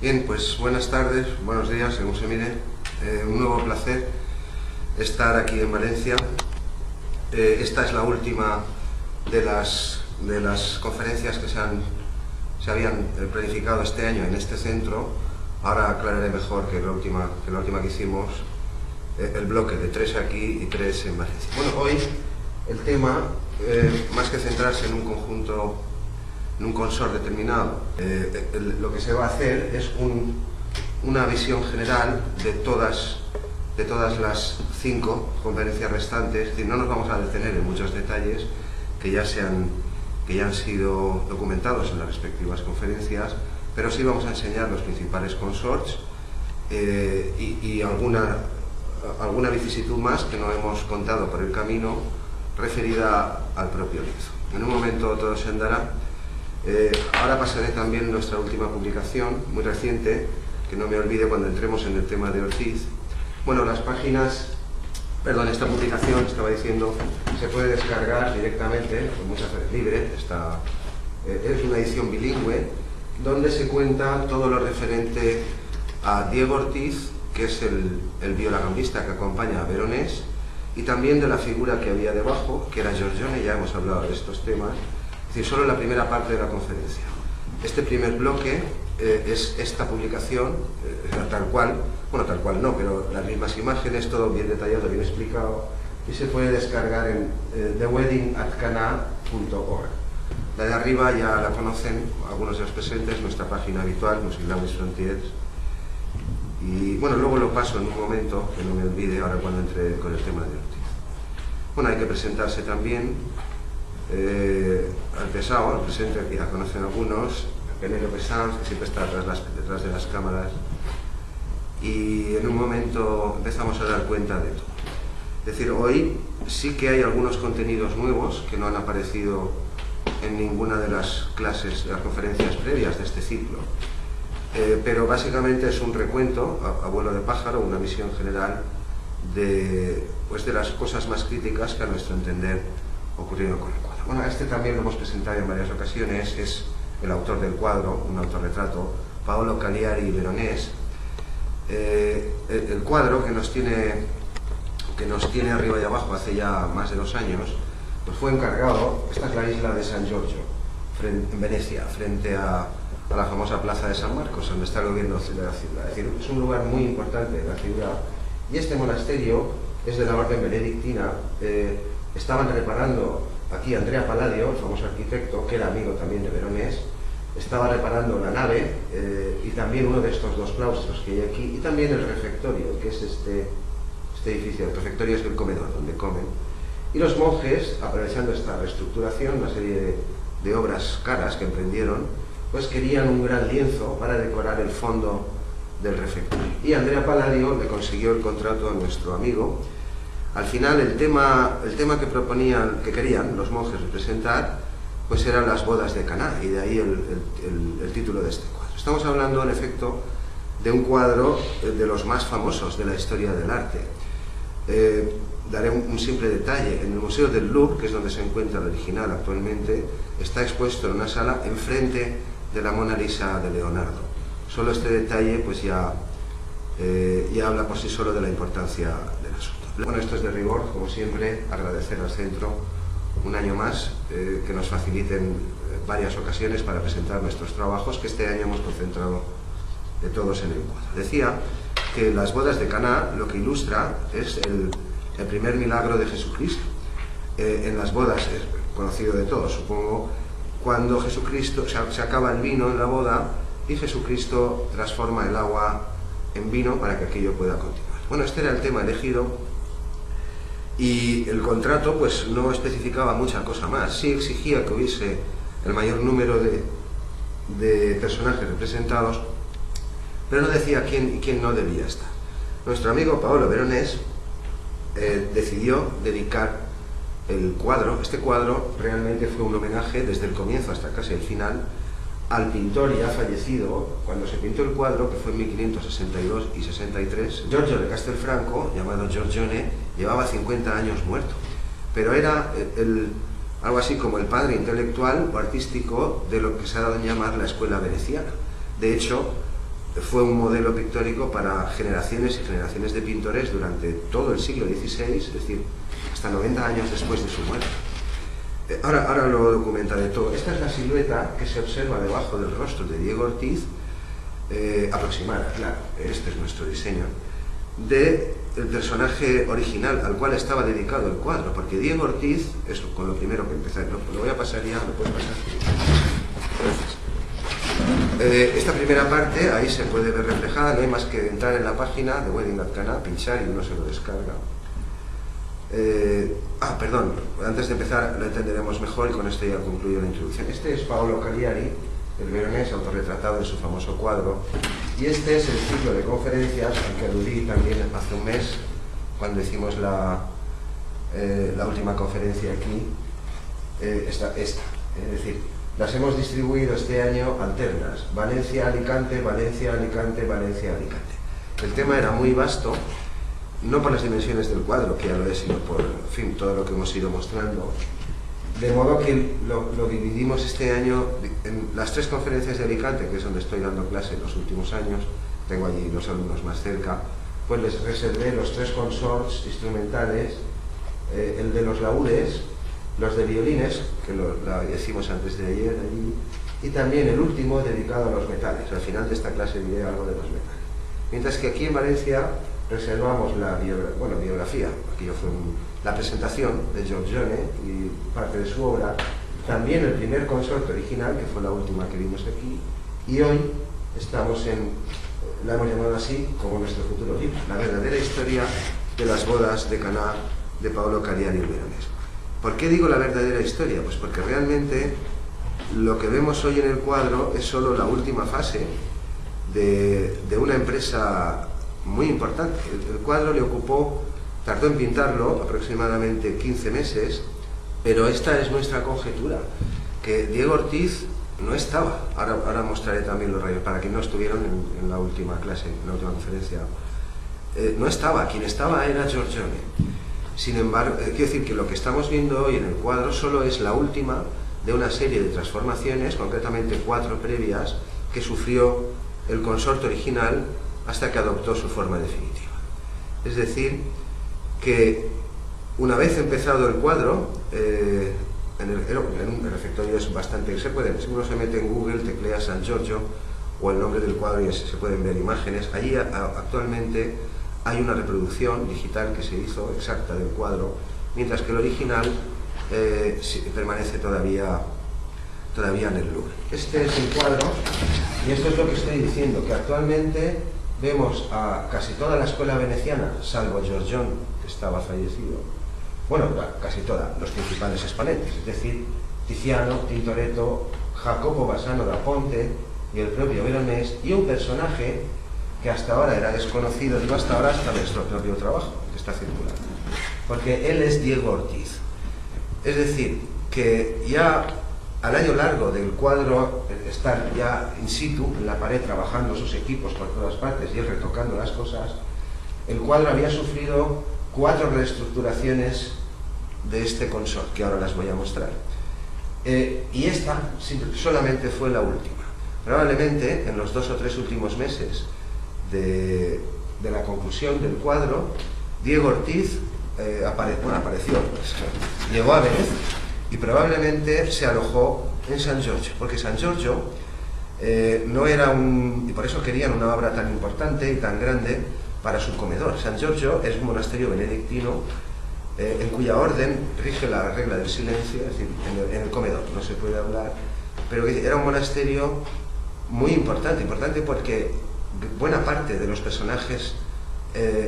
Bien, pues buenas tardes, buenos días, según se mire. Un nuevo placer estar aquí en Valencia. Esta es la última de las conferencias que se habían planificado este año en este centro. Ahora aclararé mejor que la última que hicimos, el bloque de 3 aquí y 3 en Valencia. Bueno, hoy el tema, más que centrarse en un conjunto, en un consort determinado, lo que se va a hacer es una visión general de todas las 5 conferencias restantes. Es decir, no nos vamos a detener en muchos detalles que ya han sido documentados en las respectivas conferencias, pero sí vamos a enseñar los principales consorts y alguna vicisitud más que no hemos contado por el camino referida al propio lienzo. En un momento todo se andará. Ahora pasaré también nuestra última publicación, muy reciente, que no me olvide cuando entremos en el tema de Ortiz. Bueno, esta publicación, estaba diciendo, se puede descargar directamente, con mucha libre. Es una edición bilingüe, donde se cuenta todo lo referente a Diego Ortiz, que es el violagambista que acompaña a Veronés, y también de la figura que había debajo, que era Giorgione. Ya hemos hablado de estos temas. Es decir, solo la primera parte de la conferencia. Este primer bloque es esta publicación, tal cual no, pero las mismas imágenes, todo bien detallado, bien explicado, y se puede descargar en theweddingatcana.org. La de arriba ya la conocen algunos de los presentes, nuestra página habitual, Music Language Frontiers. Y bueno, luego lo paso en un momento, que no me olvide ahora cuando entre con el tema de Ortiz. Bueno, hay que presentarse también. Al pesado, al presente, que ya conocen algunos, Penélope Sanz, que siempre está detrás de las cámaras, y en un momento empezamos a dar cuenta de todo. Es decir, hoy sí que hay algunos contenidos nuevos que no han aparecido en ninguna de las clases, de las conferencias previas de este ciclo, pero básicamente es un recuento a vuelo de pájaro, una visión general de las cosas más críticas que a nuestro entender ocurrieron con el cuadro. Bueno, este también lo hemos presentado en varias ocasiones. Es el autor del cuadro, un autorretrato, Paolo Cagliari Veronés. El cuadro que nos tiene arriba y abajo hace ya más de 2 años, pues fue encargado. Esta es la isla de San Giorgio, en Venecia, frente a la famosa plaza de San Marcos, donde está el gobierno de la ciudad. Es decir, es un lugar muy importante de la ciudad, y este monasterio es de la orden benedictina. Estaban reparando aquí Andrea Palladio, el famoso arquitecto, que era amigo también de Veronés. Estaba reparando la nave y también uno de estos 2 claustros que hay aquí, y también el refectorio, que es este edificio. El refectorio es el comedor donde comen. Y los monjes, aprovechando esta reestructuración, una serie de obras caras que emprendieron, pues querían un gran lienzo para decorar el fondo del refectorio. Y Andrea Palladio le consiguió el contrato a nuestro amigo. Al final el tema que querían los monjes representar, pues eran las bodas de Caná, y de ahí el título de este cuadro. Estamos hablando, en efecto, de un cuadro de los más famosos de la historia del arte. Daré un simple detalle. En el Museo del Louvre, que es donde se encuentra el original actualmente, está expuesto en una sala enfrente de la Mona Lisa de Leonardo. Solo este detalle pues ya habla por sí solo de la importancia del asunto. Bueno, esto es de rigor, como siempre. Agradecer al centro un año más que nos faciliten varias ocasiones para presentar nuestros trabajos, que este año hemos concentrado de todos en el cuadro. Decía que las bodas de Caná lo que ilustra es el primer milagro de Jesucristo. En las bodas es conocido de todos, supongo, cuando Jesucristo se acaba el vino en la boda y Jesucristo transforma el agua en vino para que aquello pueda continuar. Bueno, este era el tema elegido. Y el contrato pues no especificaba mucha cosa más. Sí exigía que hubiese el mayor número de personajes representados, pero no decía quién y quién no debía estar. Nuestro amigo Paolo Veronés decidió dedicar el cuadro. Este cuadro realmente fue un homenaje desde el comienzo hasta casi el final al pintor ya fallecido. Cuando se pintó el cuadro, que fue en 1562 y 63, Giorgio de Castelfranco, llamado Giorgione, llevaba 50 años muerto, pero era algo así como el padre intelectual o artístico de lo que se ha dado en llamar la escuela veneciana. De hecho, fue un modelo pictórico para generaciones y generaciones de pintores durante todo el siglo XVI, es decir, hasta 90 años después de su muerte. Ahora lo documentaré todo. Esta es la silueta que se observa debajo del rostro de Diego Ortiz, aproximada, claro, este es nuestro diseño, del personaje original al cual estaba dedicado el cuadro, porque Diego Ortiz, es con lo primero que empecé, lo voy a pasar ya, ¿lo puedes pasar? Gracias. Esta primera parte, ahí se puede ver reflejada, no hay más que entrar en la página de Wedding at Cana, pinchar y uno se lo descarga. Perdón, antes de empezar lo entenderemos mejor y con esto ya concluyo la introducción. Este es Paolo Cagliari, el veronés autorretratado en su famoso cuadro, y este es el ciclo de conferencias al que aludí también hace un mes cuando hicimos la última conferencia aquí, es decir, las hemos distribuido este año alternas, Valencia-Alicante, Valencia-Alicante, Valencia-Alicante. El tema era muy vasto, no por las dimensiones del cuadro, que ya lo es, sino por, en fin, todo lo que hemos ido mostrando. De modo que lo dividimos este año en las 3 conferencias de Alicante, que es donde estoy dando clase en los últimos años, tengo allí los alumnos más cerca, pues les reservé los 3 consorts instrumentales, el de los laúdes, los de violines, que lo hicimos antes de ayer allí, y también el último dedicado a los metales. Al final de esta clase diré algo de los metales. Mientras que aquí en Valencia reservamos la biografía, aquello fue la presentación de Giorgione y parte de su obra, también el primer consorte original, que fue la última que vimos aquí, y hoy estamos la hemos llamado así como nuestro futuro libro, la verdadera historia de las bodas de Caná de Paolo Cagliari el veronés. ¿Por qué digo la verdadera historia? Pues porque realmente lo que vemos hoy en el cuadro es solo la última fase de una empresa muy importante. El cuadro tardó en pintarlo aproximadamente 15 meses, pero esta es nuestra conjetura, que Diego Ortiz no estaba. Ahora mostraré también los rayos, para que no estuvieron en la última clase, en la última conferencia. No estaba, quien estaba era Giorgione. Sin embargo, quiero decir que lo que estamos viendo hoy en el cuadro solo es la última de una serie de transformaciones, concretamente 4 previas, que sufrió el consorte original hasta que adoptó su forma definitiva. Es decir, que una vez empezado el cuadro, en un refectorio es bastante, si uno se mete en Google, teclea San Giorgio o el nombre del cuadro y se pueden ver imágenes. Allí actualmente hay una reproducción digital que se hizo exacta del cuadro, mientras que el original permanece todavía en el Louvre. Este es el cuadro y esto es lo que estoy diciendo, que actualmente vemos a casi toda la escuela veneciana, salvo Giorgione, que estaba fallecido, bueno, casi toda, los principales exponentes, es decir, Tiziano, Tintoretto, Jacopo Bassano da Ponte y el propio Veronés, y un personaje que hasta ahora era desconocido, digo hasta ahora hasta nuestro propio trabajo, que está circulando, porque él es Diego Ortiz. Es decir, que ya al año largo del cuadro, estar ya in situ, en la pared, trabajando sus equipos por todas partes y él retocando las cosas, el cuadro había sufrido 4 reestructuraciones de este consort, que ahora las voy a mostrar. Y esta solamente fue la última. Probablemente en los 2 o 3 últimos meses de la conclusión del cuadro, Diego Ortiz apareció, pues, llegó a Venecia y probablemente se alojó en San Giorgio, porque San Giorgio no era y por eso querían una obra tan importante y tan grande para su comedor. San Giorgio es un monasterio benedictino en cuya orden rige la regla del silencio, es decir, en el comedor no se puede hablar, pero era un monasterio muy importante porque buena parte de los personajes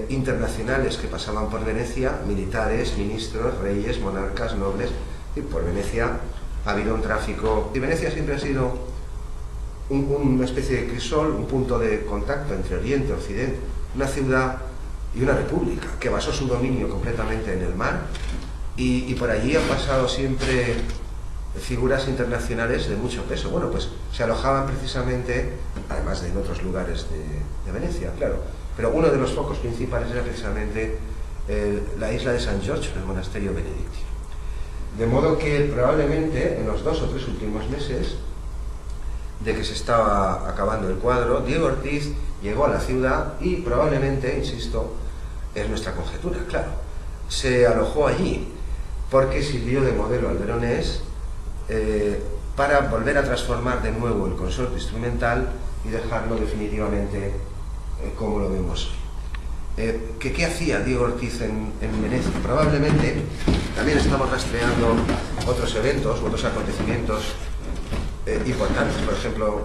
internacionales que pasaban por Venecia, militares, ministros, reyes, monarcas, nobles, y por Venecia ha habido un tráfico, y Venecia siempre ha sido una especie de crisol, un punto de contacto entre Oriente y Occidente, una ciudad y una república que basó su dominio completamente en el mar, y por allí han pasado siempre figuras internacionales de mucho peso. Bueno, pues se alojaban precisamente, además de en otros lugares de Venecia, claro, pero uno de los focos principales era precisamente la isla de San Giorgio, el monasterio benedictino. De modo que probablemente en los 2 o 3 últimos meses de que se estaba acabando el cuadro, Diego Ortiz llegó a la ciudad y probablemente, insisto, es nuestra conjetura, claro, se alojó allí porque sirvió de modelo al veronés para volver a transformar de nuevo el consorte instrumental y dejarlo definitivamente como lo vemos hoy. ¿Qué hacía Diego Ortiz en Venecia? Probablemente también estamos rastreando otros eventos, otros acontecimientos importantes, por ejemplo,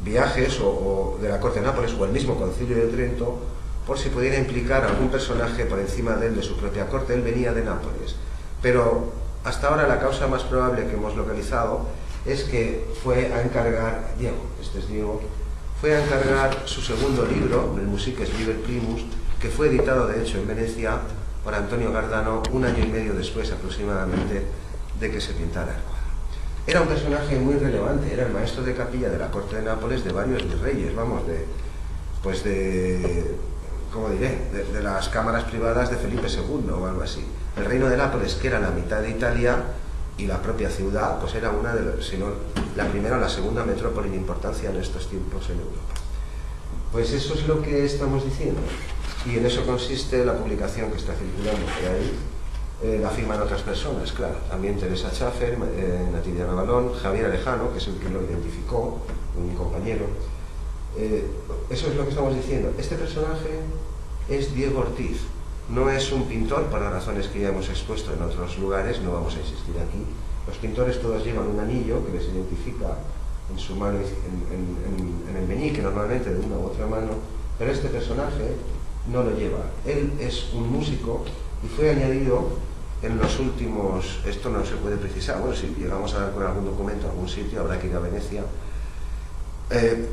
viajes o de la corte de Nápoles o el mismo concilio de Trento, por si pudiera implicar a algún personaje por encima de él, de su propia corte. Él venía de Nápoles, pero hasta ahora la causa más probable que hemos localizado es que fue a encargar, Diego, fue a encargar su segundo libro, el Musiques Liber Primus, que fue editado de hecho en Venecia por Antonio Gardano 1 año y medio después aproximadamente de que se pintara el cuadro. Era un personaje muy relevante, era el maestro de capilla de la corte de Nápoles de varios virreyes, de las cámaras privadas de Felipe II o algo así. El reino de Nápoles, que era la mitad de Italia, y la propia ciudad, pues era una de las, si no la primera o la segunda metrópoli de importancia en estos tiempos en Europa. Pues eso es lo que estamos diciendo, y en eso consiste la publicación que está circulando por ahí. La firman otras personas, claro, también Teresa Schaffer, Natividad Navalón, Javier Alejano, que es el que lo identificó, un compañero. Eso es lo que estamos diciendo. Este personaje es Diego Ortiz, no es un pintor por las razones que ya hemos expuesto en otros lugares, no vamos a insistir aquí. Los pintores todos llevan un anillo que les identifica en su mano, en el meñique normalmente de una u otra mano, pero este personaje no lo lleva. Él es un músico y fue añadido en los últimos, esto no se puede precisar, bueno, si llegamos a dar con algún documento a algún sitio habrá que ir a Venecia,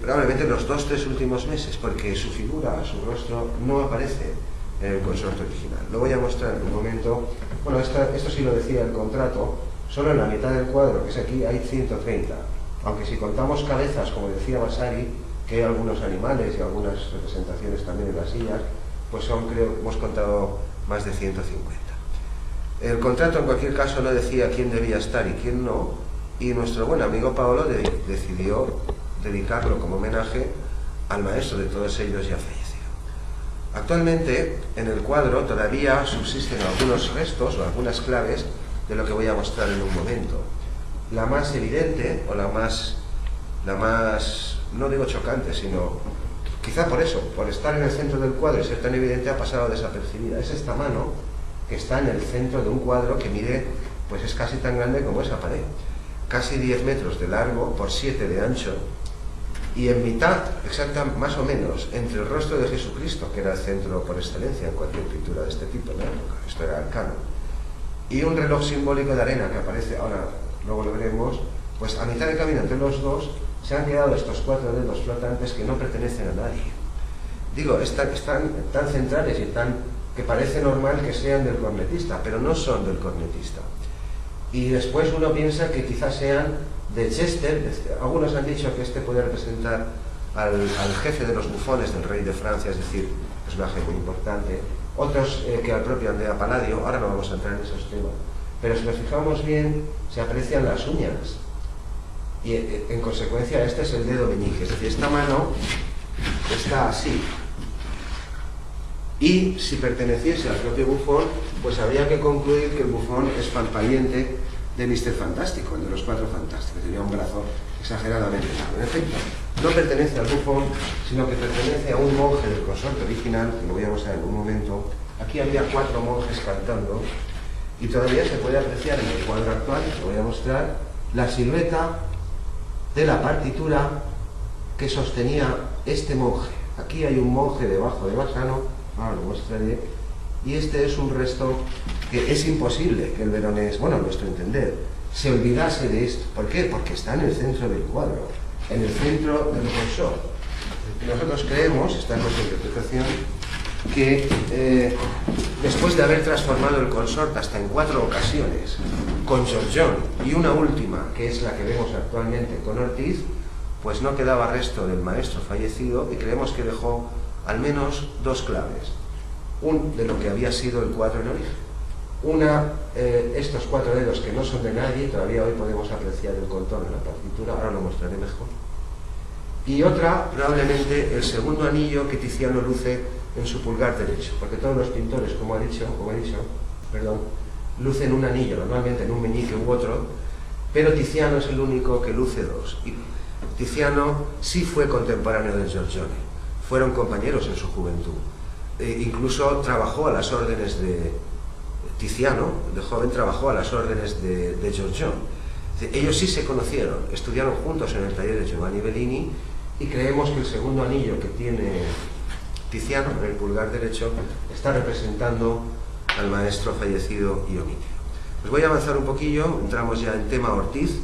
probablemente en los 2-3 últimos meses, porque su figura, su rostro no aparece en el consorte original. Lo voy a mostrar en un momento. Bueno, esto sí lo decía el contrato, solo en la mitad del cuadro, que es aquí, hay 130, aunque si contamos cabezas, como decía Vasari, que hay algunos animales y algunas representaciones también en las sillas, pues son, creo, hemos contado más de 150. El contrato en cualquier caso no decía quién debía estar y quién no, y nuestro buen amigo Paolo decidió dedicarlo como homenaje al maestro de todos ellos ya fallecido. Actualmente en el cuadro todavía subsisten algunos restos o algunas claves de lo que voy a mostrar en un momento. La más evidente o la más no digo chocante, sino quizá por eso, por estar en el centro del cuadro y ser tan evidente, ha pasado desapercibida. Es esta mano que está en el centro de un cuadro que mide, pues es casi tan grande como esa pared, casi 10 metros de largo por 7 de ancho, y en mitad, exacta más o menos, entre el rostro de Jesucristo, que era el centro por excelencia en cualquier pintura de este tipo en la época, esto era el canon, y un reloj simbólico de arena que aparece, ahora luego lo veremos, pues a mitad de camino entre los dos se han quedado estos 4 dedos flotantes que no pertenecen a nadie. Digo, están tan centrales y que parece normal que sean del cornetista, pero no son del cornetista. Y después uno piensa que quizás sean de Chester. Algunos han dicho que este puede representar al jefe de los bufones del rey de Francia, es decir, personaje muy importante. Otros que al propio Andrea Palladio. Ahora no vamos a entrar en esos temas, pero si nos fijamos bien se aprecian las uñas y en consecuencia este es el dedo meñique, es decir, esta mano está así, y si perteneciese al propio bufón, pues habría que concluir que el bufón es palpariente de Mr. Fantástico, el de los 4 fantásticos. Tenía un brazo exageradamente largo. En efecto, no pertenece al bufón, sino que pertenece a un monje del consorte original, que lo voy a mostrar en un momento. Aquí había 4 monjes cantando, y todavía se puede apreciar en el cuadro actual, que voy a mostrar, la silueta de la partitura que sostenía este monje. Aquí hay un monje debajo de Bassano, ahora lo mostraré, y este es un resto que es imposible que el veronés, bueno, a nuestro entender, se olvidase de esto. ¿Por qué? Porque está en el centro del cuadro, en el centro del consort. Nosotros creemos, esta es nuestra interpretación, que después de haber transformado el consort hasta en 4 ocasiones, con Giorgione y una última, que es la que vemos actualmente con Ortiz, pues no quedaba resto del maestro fallecido, y creemos que dejó al menos 2 claves. De lo que había sido el cuadro en origen. Estos 4 dedos que no son de nadie, todavía hoy podemos apreciar el contorno en la partitura, ahora lo mostraré mejor. Y otra, probablemente, el segundo anillo que Tiziano luce en su pulgar derecho, porque todos los pintores, como he dicho, lucen un anillo, normalmente en un meñique u otro, pero Tiziano es el único que luce dos. Y Tiziano sí fue contemporáneo de Giorgione, fueron compañeros en su juventud. Incluso trabajó a las órdenes de Tiziano, de joven trabajó a las órdenes de Giorgione. Ellos sí se conocieron, estudiaron juntos en el taller de Giovanni Bellini, y creemos que el segundo anillo que tiene Tiziano en el pulgar derecho está representando al maestro fallecido Ionitio. Pues voy a avanzar un poquillo, entramos ya en tema Ortiz,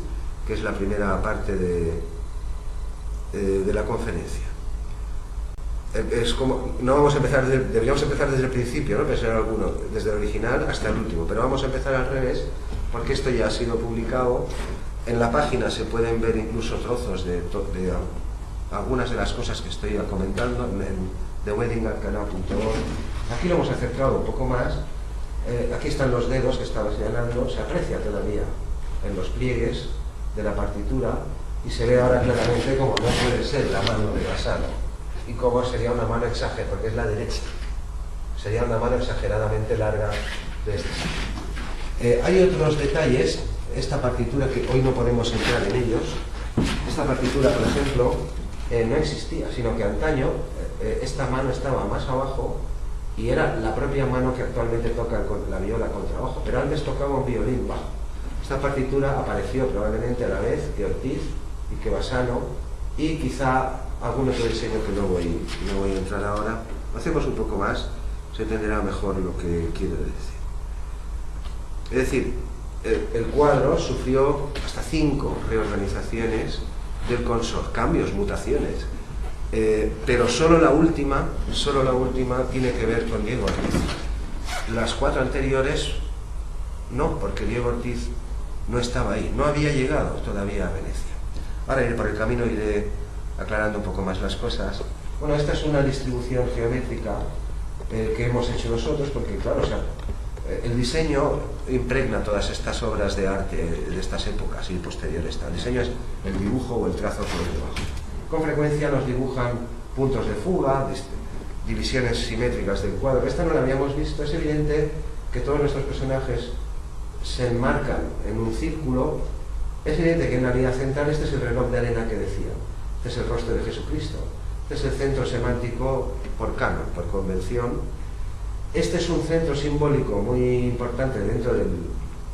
que es la primera parte de la conferencia. Es como, no vamos a empezar, deberíamos empezar desde el principio, ¿no? Pensar alguno, desde el original hasta el último, pero vamos a empezar al revés, porque esto ya ha sido publicado. En la página se pueden ver incluso trozos de algunas de las cosas que estoy comentando en theweddingarcana.org. Aquí lo hemos acercado un poco más. Aquí están los dedos que estaba señalando, se aprecia todavía en los pliegues de la partitura, y se ve ahora claramente como no puede ser la mano de Bassano, y cómo sería una mano exagerada, porque es la derecha, sería una mano exageradamente larga de esta. Hay otros detalles, esta partitura que hoy no podemos entrar en ellos. Esta partitura, por ejemplo, no existía, sino que antaño esta mano estaba más abajo y era la propia mano que actualmente toca la viola contrabajo, pero antes tocaba un violín bajo. Esta partitura apareció probablemente a la vez que Ortiz y que Bassano, y quizá algún otro diseño que no voy a entrar ahora. Hacemos un poco más, se entenderá mejor lo que quiero decir. Es decir, el cuadro sufrió hasta 5 reorganizaciones del consort, cambios, mutaciones, pero solo la última tiene que ver con Diego Ortiz. Las 4 anteriores no, porque Diego Ortiz no estaba ahí, no había llegado todavía a Venecia. Ahora por el camino iré aclarando un poco más las cosas. Bueno, esta es una distribución geométrica que hemos hecho nosotros, porque claro, o sea, el diseño impregna todas estas obras de arte de estas épocas y posteriores. El diseño es el dibujo o el trazo por debajo. Con frecuencia nos dibujan puntos de fuga, divisiones simétricas del cuadro. Esta no la habíamos visto. Es evidente que todos nuestros personajes se enmarcan en un círculo. Es evidente que en la línea central este es el reloj de arena que decía. Este es el rostro de Jesucristo. Este es el centro semántico por canon, por convención. Este es un centro simbólico muy importante dentro de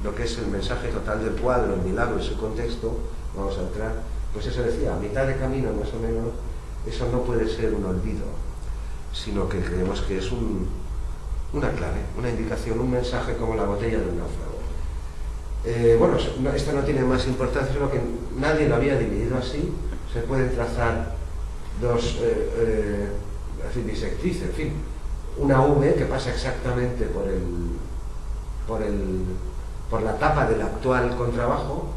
lo que es el mensaje total del cuadro, el milagro y su contexto. Vamos a entrar. Pues eso decía, a mitad de camino más o menos, eso no puede ser un olvido, sino que creemos que es una clave, una indicación, un mensaje como la botella de un náufrago. Bueno, esto no tiene más importancia, sino que nadie lo había dividido así. Se pueden trazar dos bisectrices, en fin, una V que pasa exactamente por la tapa del actual contrabajo,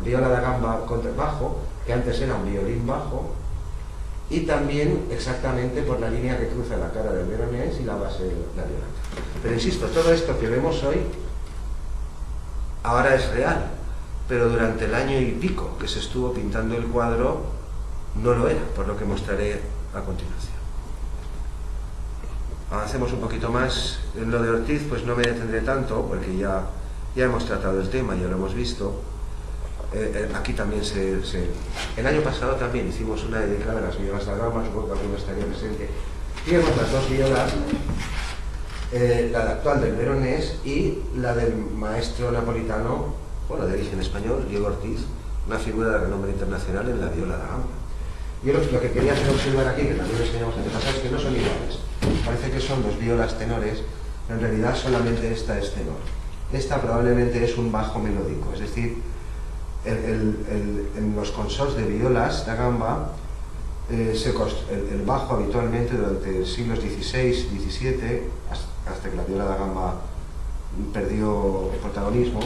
viola da gamba contrabajo, que antes era un violín bajo, y también exactamente por la línea que cruza la cara del veronés y la base de la viola. Pero insisto, todo esto que vemos hoy ahora es real, pero durante el año y pico que se estuvo pintando el cuadro no lo era, por lo que mostraré a continuación. Avancemos un poquito más. En lo de Ortiz pues no me detendré tanto, porque ya hemos tratado el tema, ya lo hemos visto. Aquí también el año pasado también hicimos una dedicada a las violas da gamba, supongo que alguno estaría presente. Vimos las dos violas, la actual del veronés y la del maestro napolitano, bueno, de origen español, Diego Ortiz, una figura de renombre internacional en la viola da gamba. Yo lo que quería hacer observar aquí, que también enseñamos antepasados, es que no son iguales. Parece que son 2 violas tenores, pero en realidad solamente esta es tenor. Esta probablemente es un bajo melódico, es decir, en los consorts de violas da gamba, el bajo habitualmente durante siglos XVI, XVII, hasta que la viola da gamba perdió protagonismo,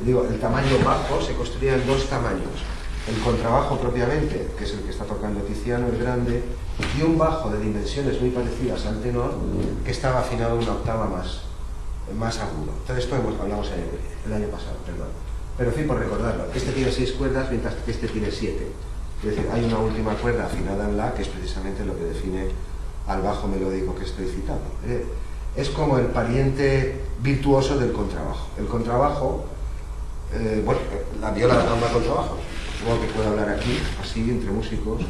el tamaño bajo se construía en 2 tamaños. El contrabajo propiamente, que es el que está tocando Tiziano, el grande, y un bajo de dimensiones muy parecidas al tenor, que estaba afinado una octava más agudo. Entonces esto hablamos el año pasado, perdón. Pero en fin, por recordarlo, este tiene 6 cuerdas, mientras que este tiene 7. Es decir, hay una última cuerda afinada en la, que es precisamente lo que define al bajo melódico que estoy citando. Es como el pariente virtuoso del contrabajo. El contrabajo, bueno, la viola da un contrabajo, supongo que puedo hablar aquí, así, entre músicos,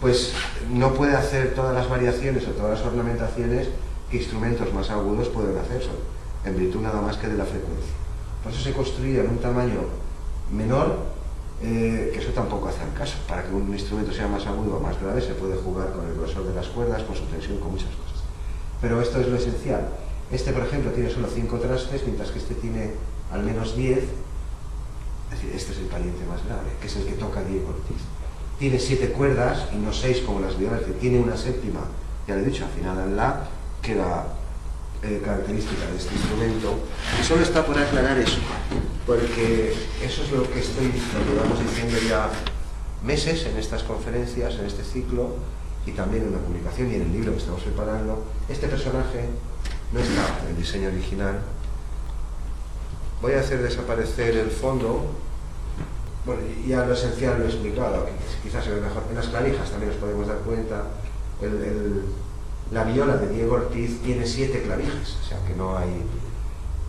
pues no puede hacer todas las variaciones o todas las ornamentaciones que instrumentos más agudos pueden hacer, en virtud nada más que de la frecuencia. Por eso se construye en un tamaño menor, que eso tampoco hace al caso. Para que un instrumento sea más agudo o más grave se puede jugar con el grosor de las cuerdas, con su tensión, con muchas cosas. Pero esto es lo esencial. Este, por ejemplo, tiene solo 5 trastes, mientras que este tiene al menos 10. Es decir, este es el pariente más grave, que es el que toca Diego Ortiz. Tiene 7 cuerdas y no 6 como las violas, que tiene una séptima, ya lo he dicho, afinada en la, que era característica de este instrumento. Y solo está por aclarar eso, porque eso es lo que llevamos diciendo ya meses en estas conferencias, en este ciclo, y también en la publicación y en el libro que estamos preparando. Este personaje no estaba en el diseño original. Voy a hacer desaparecer el fondo. Bueno, ya lo esencial lo he explicado, quizás se ve mejor. En las clavijas también nos podemos dar cuenta. La viola de Diego Ortiz tiene 7 clavijas, o sea que no hay...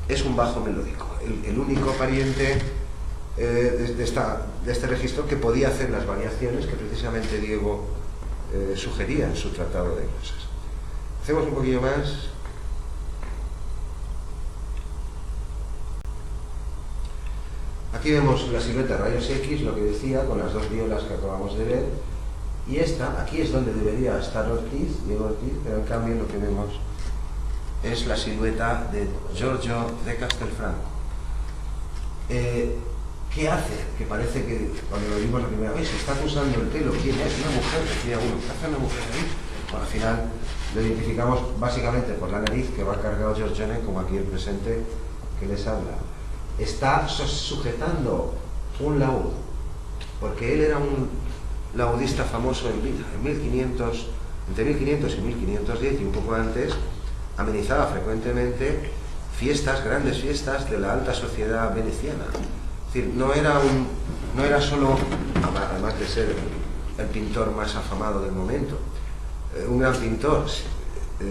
Es un bajo melódico, el único pariente de este registro que podía hacer las variaciones que precisamente Diego sugería en su tratado de cosas. Hacemos un poquillo más. Aquí vemos la silueta de rayos X, lo que decía, con las 2 violas que acabamos de ver. Y esta, aquí es donde debería estar Ortiz, Diego Ortiz, pero en cambio lo que vemos es la silueta de Giorgio de Castelfranco. ¿Qué hace? Que parece que cuando lo vimos la primera vez, se está acusando el pelo. ¿Quién es? Una mujer, decía uno. ¿Qué hace una mujer ahí? Bueno, al final lo identificamos básicamente por la nariz, que va cargado Giorgione, como aquí el presente que les habla. Está sujetando un laúd, porque él era un laudista famoso en vida. Entre 1500 y 1510 y un poco antes, amenizaba frecuentemente fiestas, grandes fiestas de la alta sociedad veneciana. Es decir, no era solo, además de ser el pintor más afamado del momento, un gran pintor,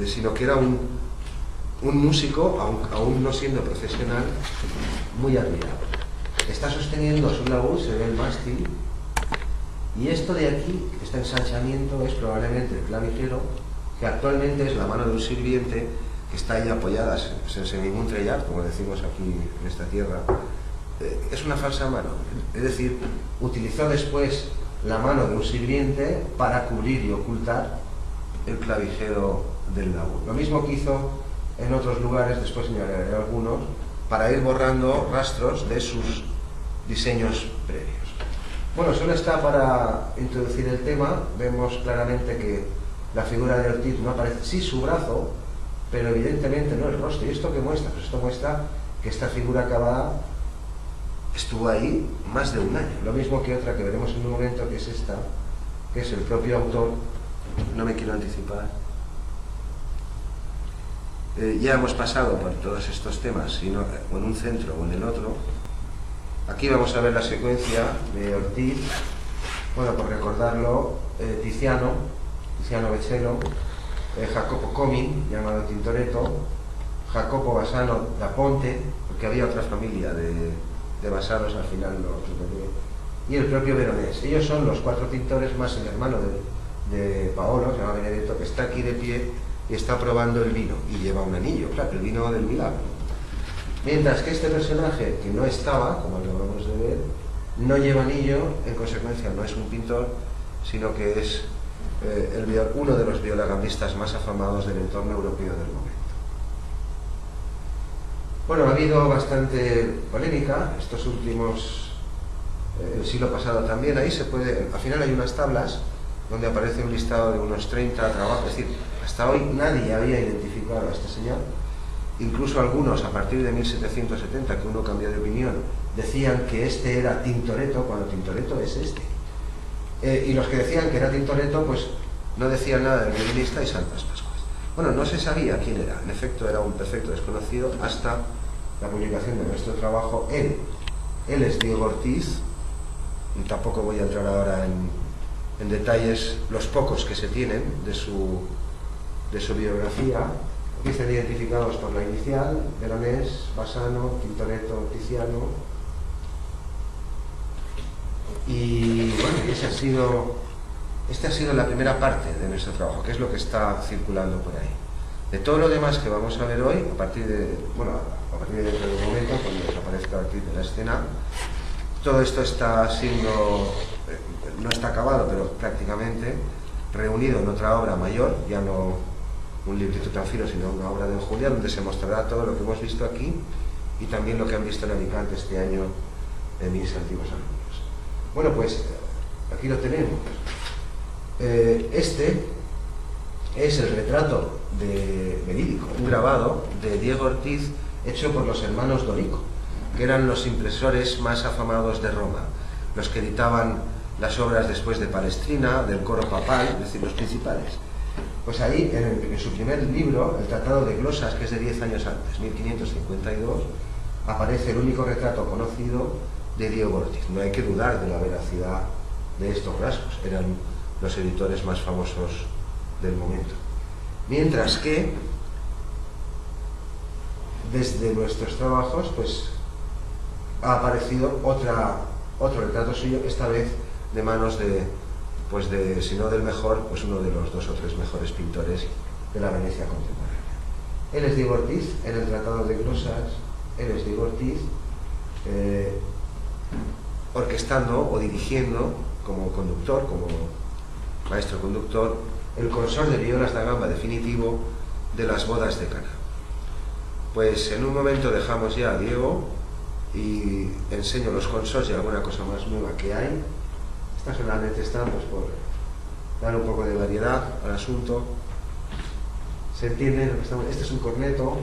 sino que era un músico, aún no siendo profesional, muy admirado. Está sosteniendo su laúd, se ve el mástil, y esto de aquí, este ensanchamiento, es probablemente el clavijero, que actualmente es la mano de un sirviente que está ahí apoyada en semi-Montreillat, como decimos aquí en esta tierra. Es una falsa mano, es decir, utilizó después la mano de un sirviente para cubrir y ocultar el clavijero del laúd. Lo mismo que hizo en otros lugares, después señalaré algunos, para ir borrando rastros de sus diseños previos. Bueno, solo está para introducir el tema. Vemos claramente que la figura de Ortiz no aparece, sí su brazo, pero evidentemente no el rostro. ¿Y esto qué muestra? Pues esto muestra que esta figura acabada estuvo ahí más de un año. Lo mismo que otra que veremos en un momento, que es esta, que es el propio autor. No me quiero anticipar. Ya hemos pasado por todos estos temas, o en un centro o en el otro. Aquí vamos a ver la secuencia de Ortiz. Bueno, por recordarlo, Tiziano Vecellio, Jacopo Comi, llamado Tintoretto, Jacopo Bassano da Ponte, porque había otra familia de Bassanos, al final no lo recuerdo, y el propio Veronese. Ellos son los 4 pintores, más el hermano de Paolo, se llama Benedetto, que está aquí de pie y está probando el vino, y lleva un anillo, claro, el vino del milagro. Mientras que este personaje, que no estaba, como lo acabamos de ver, no lleva anillo, en consecuencia no es un pintor, sino que es uno de los violagambistas más afamados del entorno europeo del momento. Bueno, ha habido bastante polémica estos últimos, el siglo pasado también. Ahí se puede, al final hay unas tablas donde aparece un listado de unos 30 trabajos. Es decir, hasta hoy nadie había identificado a este señor. Incluso algunos, a partir de 1770, que uno cambió de opinión, decían que este era Tintoretto, cuando Tintoretto es este. Y los que decían que era Tintoretto, pues no decían nada del violinista y Santas Pascuas. Bueno, no se sabía quién era. En efecto, era un perfecto desconocido hasta la publicación de nuestro trabajo. Él es Diego Ortiz, tampoco voy a entrar ahora en detalles, los pocos que se tienen de su biografía. Aquí están identificados por la inicial: Veronés, Bassano, Tintoretto, Tiziano. Y bueno, esta ha sido la primera parte de nuestro trabajo, que es lo que está circulando por ahí. De todo lo demás que vamos a ver hoy, a partir de dentro de un momento, cuando desaparezca aquí de la escena, todo esto está siendo, no está acabado, pero prácticamente reunido en otra obra mayor, ya no un librito tan fino, sino una obra de enjundia, donde se mostrará todo lo que hemos visto aquí y también lo que han visto en Alicante este año en mis antiguos alumnos. Bueno, pues aquí lo tenemos. Este es el retrato verídico, un grabado de Diego Ortiz hecho por los hermanos Dorico, que eran los impresores más afamados de Roma, los que editaban las obras después de Palestrina, del coro papal, es decir, los principales. Pues ahí, en su primer libro, el Tratado de Glosas, que es de 10 años antes, 1552, aparece el único retrato conocido de Diego Ortiz. No hay que dudar de la veracidad de estos rasgos, eran los editores más famosos del momento. Mientras que, desde nuestros trabajos, pues ha aparecido otro retrato suyo, esta vez de manos si no del mejor, pues uno de los 2 o 3 mejores pintores de la Venecia contemporánea. Él es Diego Ortiz, en el Tratado de Glosas, él es Diego Ortiz, orquestando o dirigiendo como conductor, como maestro conductor, el consort de violas da gamba definitivo de las bodas de Caná. Pues en un momento dejamos ya a Diego y enseño los consorts y alguna cosa más nueva que hay. Estas solamente están pues por dar un poco de variedad al asunto. ¿Se entiende lo que estamos? Este es un corneto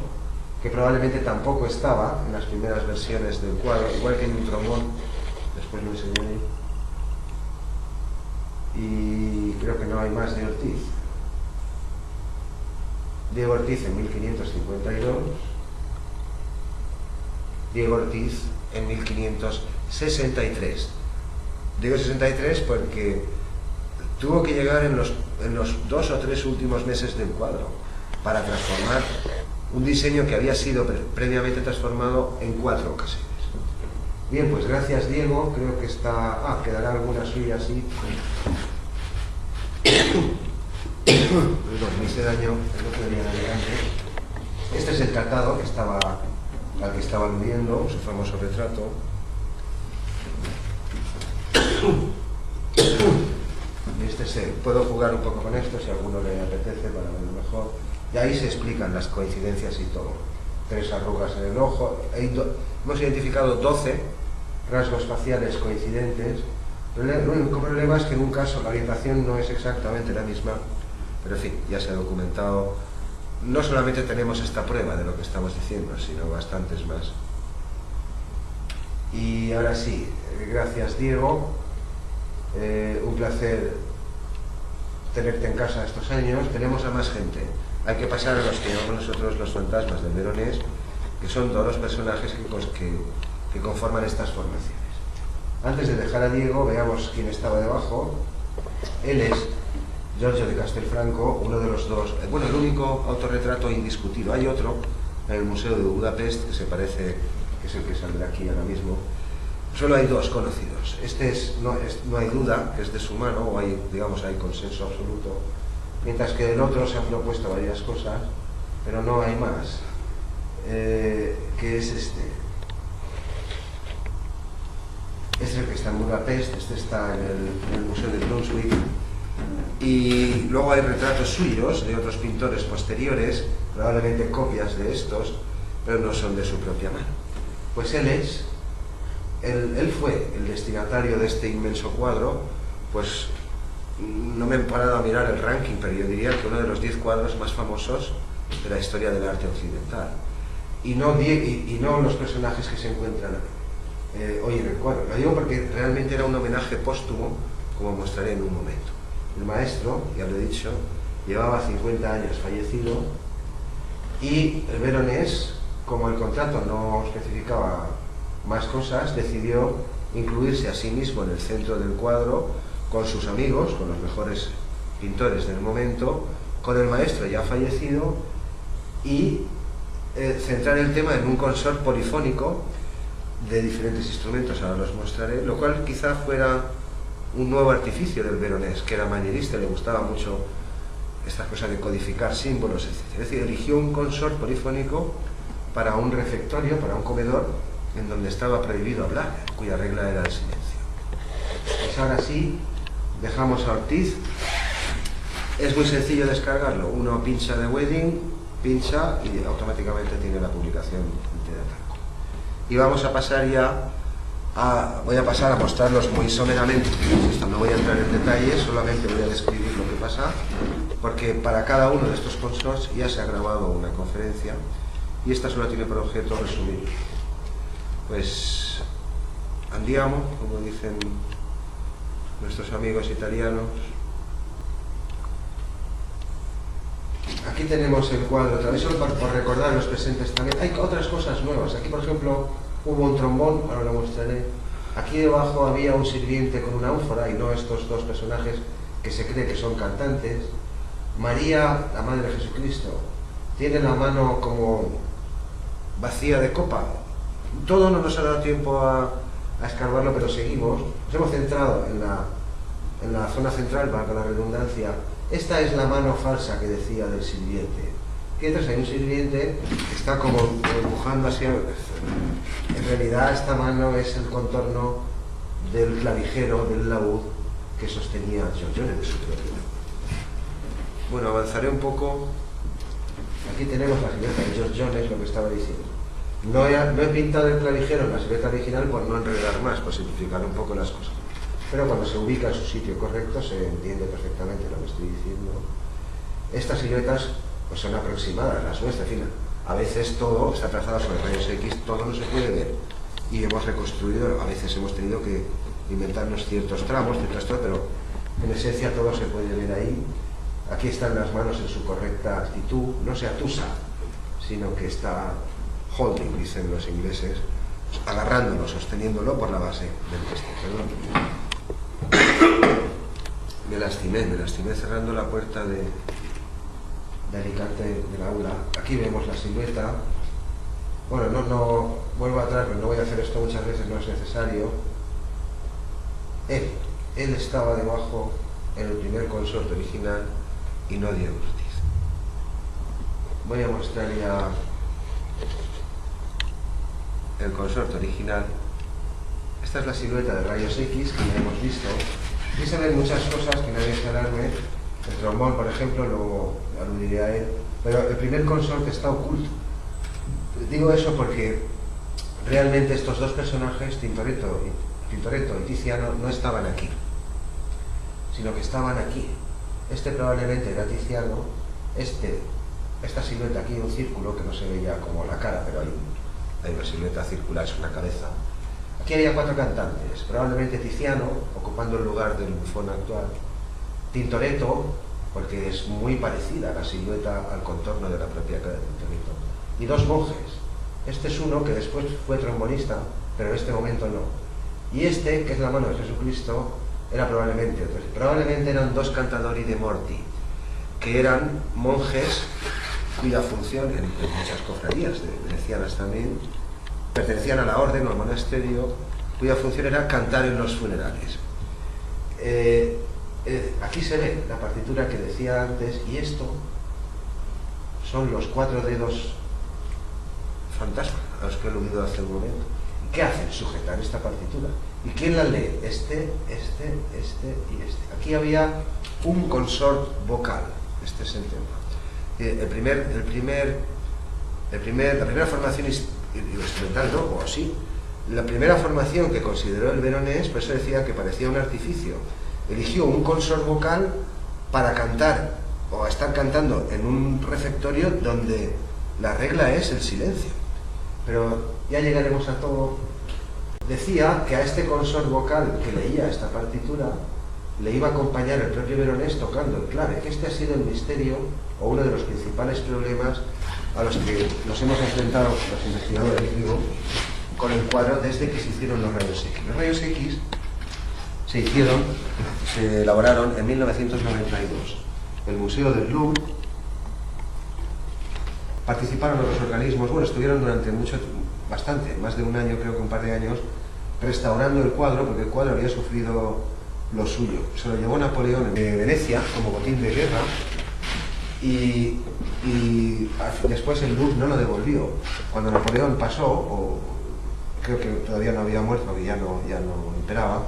que probablemente tampoco estaba en las primeras versiones del cuadro, igual que en un trombón, después lo enseñaré. Y creo que no hay más de Ortiz. Diego Ortiz en 1552, Diego Ortiz en 1563. Digo 63 porque tuvo que llegar en los 2 o 3 últimos meses del cuadro para transformar un diseño que había sido previamente transformado en 4 ocasiones. Bien, pues gracias Diego, creo que está... quedará alguna suya así. Perdón, me hice daño el otro día en adelante. Este es el tratado al que estaba aludiendo, su famoso retrato. Puedo jugar un poco con esto si a alguno le apetece para verlo mejor. Y ahí se explican las coincidencias y todo. 3 arrugas en el ojo. Hemos identificado 12 rasgos faciales coincidentes. El único problema es que en un caso la orientación no es exactamente la misma, pero en fin, ya se ha documentado. No solamente tenemos esta prueba de lo que estamos diciendo, sino bastantes más. Y ahora sí, gracias Diego, un placer tenerte en casa estos años. Tenemos a más gente. Hay que pasar a los que llamamos nosotros los fantasmas del Veronés, que son todos los personajes que conforman estas formaciones. Antes de dejar a Diego, veamos quién estaba debajo. Él es Giorgio de Castelfranco, uno de los 2, el único autorretrato indiscutido. Hay otro en el Museo de Budapest que se parece, que es el que saldrá aquí ahora mismo. Solo hay 2 conocidos. No hay duda que es de su mano, o hay consenso absoluto, mientras que del otro se han propuesto varias cosas, pero no hay más, que es este. Este es el que está en Budapest, este está en el Museo de Brunswick, y luego hay retratos suyos de otros pintores posteriores, probablemente copias de estos, pero no son de su propia mano. Pues él fue el destinatario de este inmenso cuadro. Pues no me he parado a mirar el ranking, pero yo diría que uno de los 10 cuadros más famosos de la historia del arte occidental, y no los personajes que se encuentran hoy en el cuadro. Lo digo porque realmente era un homenaje póstumo, como mostraré en un momento. El maestro, ya lo he dicho, llevaba 50 años fallecido, y el Veronés, como el contrato no especificaba más cosas, decidió incluirse a sí mismo en el centro del cuadro, con sus amigos, con los mejores pintores del momento, con el maestro ya fallecido, y centrar el tema en un consort polifónico de diferentes instrumentos, ahora los mostraré, lo cual quizá fuera un nuevo artificio del Veronés, que era manierista, le gustaba mucho estas cosas de codificar símbolos, etc. Es decir, eligió un consort polifónico para un refectorio, para un comedor, en donde estaba prohibido hablar, cuya regla era el silencio. Pues ahora sí, dejamos a Ortiz. Es muy sencillo descargarlo. Uno pincha de Wedding, pincha y automáticamente tiene la publicación entera. Y vamos a pasar ya voy a pasar a mostrarlos muy someramente. No voy a entrar en detalles, solamente voy a describir lo que pasa, porque para cada uno de estos consorts ya se ha grabado una conferencia y esta solo tiene por objeto resumir. Pues andiamo, como dicen nuestros amigos italianos. Aquí tenemos el cuadro, otra vez solo por recordar los presentes también. Hay otras cosas nuevas. Aquí, por ejemplo, hubo un trombón, ahora lo mostraré. Aquí debajo había un sirviente con una ánfora y no estos dos personajes que se cree que son cantantes. María, la madre de Jesucristo, tiene la mano como vacía de copa. Todo no nos ha dado tiempo a escarbarlo, pero seguimos. Nos hemos centrado en la zona central, valga la redundancia. Esta es la mano falsa que decía del sirviente. Aquí detrás hay un sirviente que está como empujando hacia... En realidad esta mano es el contorno del clavijero, del laúd que sostenía Giorgione de su propio. Bueno, avanzaré un poco. Aquí tenemos la silueta de Giorgione, es lo que estaba diciendo. No he pintado el clavijero en la silueta original por no enredar más, por simplificar un poco las cosas. Pero cuando se ubica en su sitio correcto se entiende perfectamente lo que estoy diciendo. Estas siluetas pues son aproximadas, las nuestras, en fin, a veces todo está trazado sobre rayos X, todo no se puede ver y hemos reconstruido, a veces hemos tenido que inventarnos ciertos tramos, pero en esencia todo se puede ver ahí. Aquí están las manos en su correcta actitud, no se atusa, sino que está holding, dicen los ingleses, agarrándolo, sosteniéndolo por la base del texto. Me lastimé cerrando la puerta de Alicante del aula. Aquí vemos la silueta. Bueno, no vuelvo atrás, pero no voy a hacer esto muchas veces, no es necesario. Él estaba debajo en el primer consorte original y no Diego Ortiz. Voy a mostrar ya el consorte original. Esta es la silueta de rayos X que ya hemos visto. Aquí se ven muchas cosas que nadie se alarme. El trombón, por ejemplo, luego aludiré a él. Pero el primer consorte está oculto. Digo eso porque realmente estos dos personajes, Tintoretto y Tiziano, no estaban aquí, sino que estaban aquí. Este probablemente era Tiziano, esta silueta aquí, un círculo que no se veía como la cara, pero hay una silueta circular, es una cabeza. Aquí había 4 cantantes, probablemente Tiziano, ocupando el lugar del bufón actual, Tintoretto, porque es muy parecida la silueta al contorno de la propia cara de Tintoretto, y 2 monjes. Este es uno que después fue trombonista, pero en este momento no. Y este, que es la mano de Jesucristo, era probablemente eran 2 cantatori de morti, que eran monjes cuya función, en muchas cofradías venecianas también, pertenecían a la orden o al monasterio, cuya función era cantar en los funerales. Aquí se ve la partitura que decía antes, y esto son los 4 dedos fantasma a los que he aludido hace un momento. ¿Qué hacen? Sujetar esta partitura. ¿Y quién la lee? Este y este. Aquí había un consort vocal. Este es el tema. La primera formación instrumental, ¿no? O así. La primera formación que consideró el Veronés, por eso decía que parecía un artificio. Eligió un consort vocal para cantar o estar cantando en un refectorio donde la regla es el silencio. Pero ya llegaremos a todo. Decía que a este consort vocal que leía esta partitura le iba a acompañar el propio Veronés tocando el clave, que este ha sido el misterio o uno de los principales problemas a los que nos hemos enfrentado los investigadores con el cuadro desde que se hicieron los rayos X. Los rayos X se elaboraron en 1992. El Museo del Louvre participaron los organismos, bueno, estuvieron durante bastante, más de un año, creo que un par de años, restaurando el cuadro, porque el cuadro había sufrido lo suyo. Se lo llevó Napoleón de Venecia como botín de guerra y después el Louvre no lo devolvió. Cuando Napoleón pasó, o creo que todavía no había muerto, que ya no imperaba,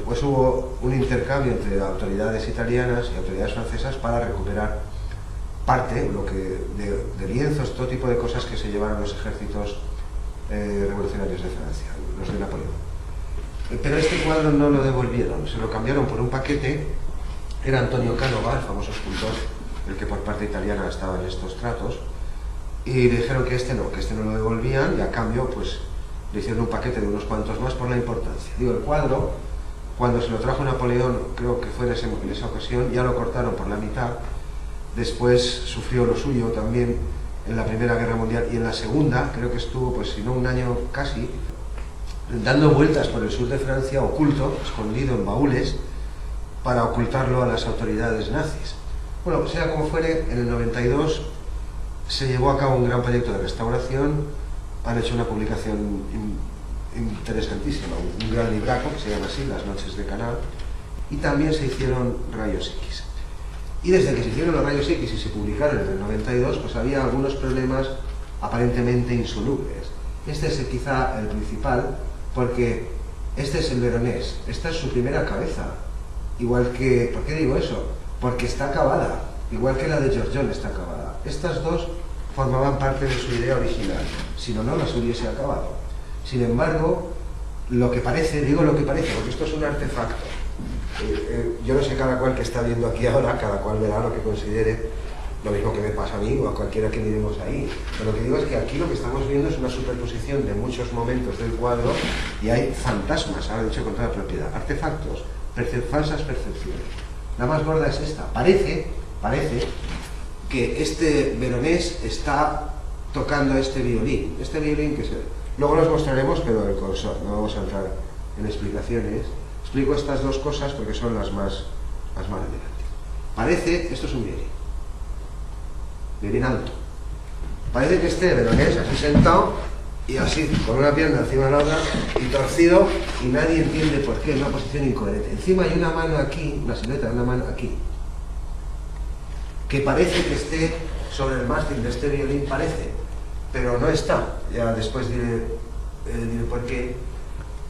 pues hubo un intercambio entre autoridades italianas y autoridades francesas para recuperar parte de lienzos, todo tipo de cosas que se llevaron los ejércitos revolucionarios de Francia, los de Napoleón. Pero este cuadro no lo devolvieron, se lo cambiaron por un paquete. Era Antonio Canova, el famoso escultor, el que por parte italiana estaba en estos tratos, y le dijeron que este no lo devolvían, y a cambio pues le hicieron un paquete de unos cuantos más por la importancia. Digo, el cuadro, cuando se lo trajo Napoleón, creo que fue en esa ocasión, ya lo cortaron por la mitad. Después sufrió lo suyo también en la Primera Guerra Mundial, y en la Segunda creo que estuvo, pues si no un año casi, dando vueltas por el sur de Francia, oculto, escondido en baúles, para ocultarlo a las autoridades nazis. Bueno, sea como fuere, en el 92 se llevó a cabo un gran proyecto de restauración. Han hecho una publicación interesantísima, un gran libraco que se llama así, Las Noches de Canal, y también se hicieron rayos X. Y desde que se hicieron los rayos X y se publicaron en el 92, pues había algunos problemas aparentemente insolubles. Este es quizá el principal, porque este es el Veronés, esta es su primera cabeza. Igual que, ¿por qué digo eso? Porque está acabada, igual que la de Giorgione está acabada. Estas dos formaban parte de su idea original, si no, no las hubiese acabado. Sin embargo, lo que parece, digo lo que parece, porque esto es un artefacto. Yo no sé cada cual que está viendo aquí ahora, cada cual verá lo que considere, lo mismo que me pasa a mí o a cualquiera que miremos ahí. Pero lo que digo es que aquí lo que estamos viendo es una superposición de muchos momentos del cuadro y hay fantasmas, ahora dicho con toda propiedad, artefactos, falsas percepciones. La más gorda es esta. Parece que este Veronés está tocando este violín que luego los mostraremos, pero el consort, no vamos a entrar en explicaciones. Explico estas dos cosas porque son las más relevantes. Parece, esto es un violín alto. Parece que este Veronés así sentado y así, con una pierna encima de la otra y torcido, y nadie entiende por qué, en una posición incoherente. Encima hay una mano aquí, una silueta de una mano aquí, que parece que esté sobre el mástil de este violín, parece, pero no está. Ya después diré por qué.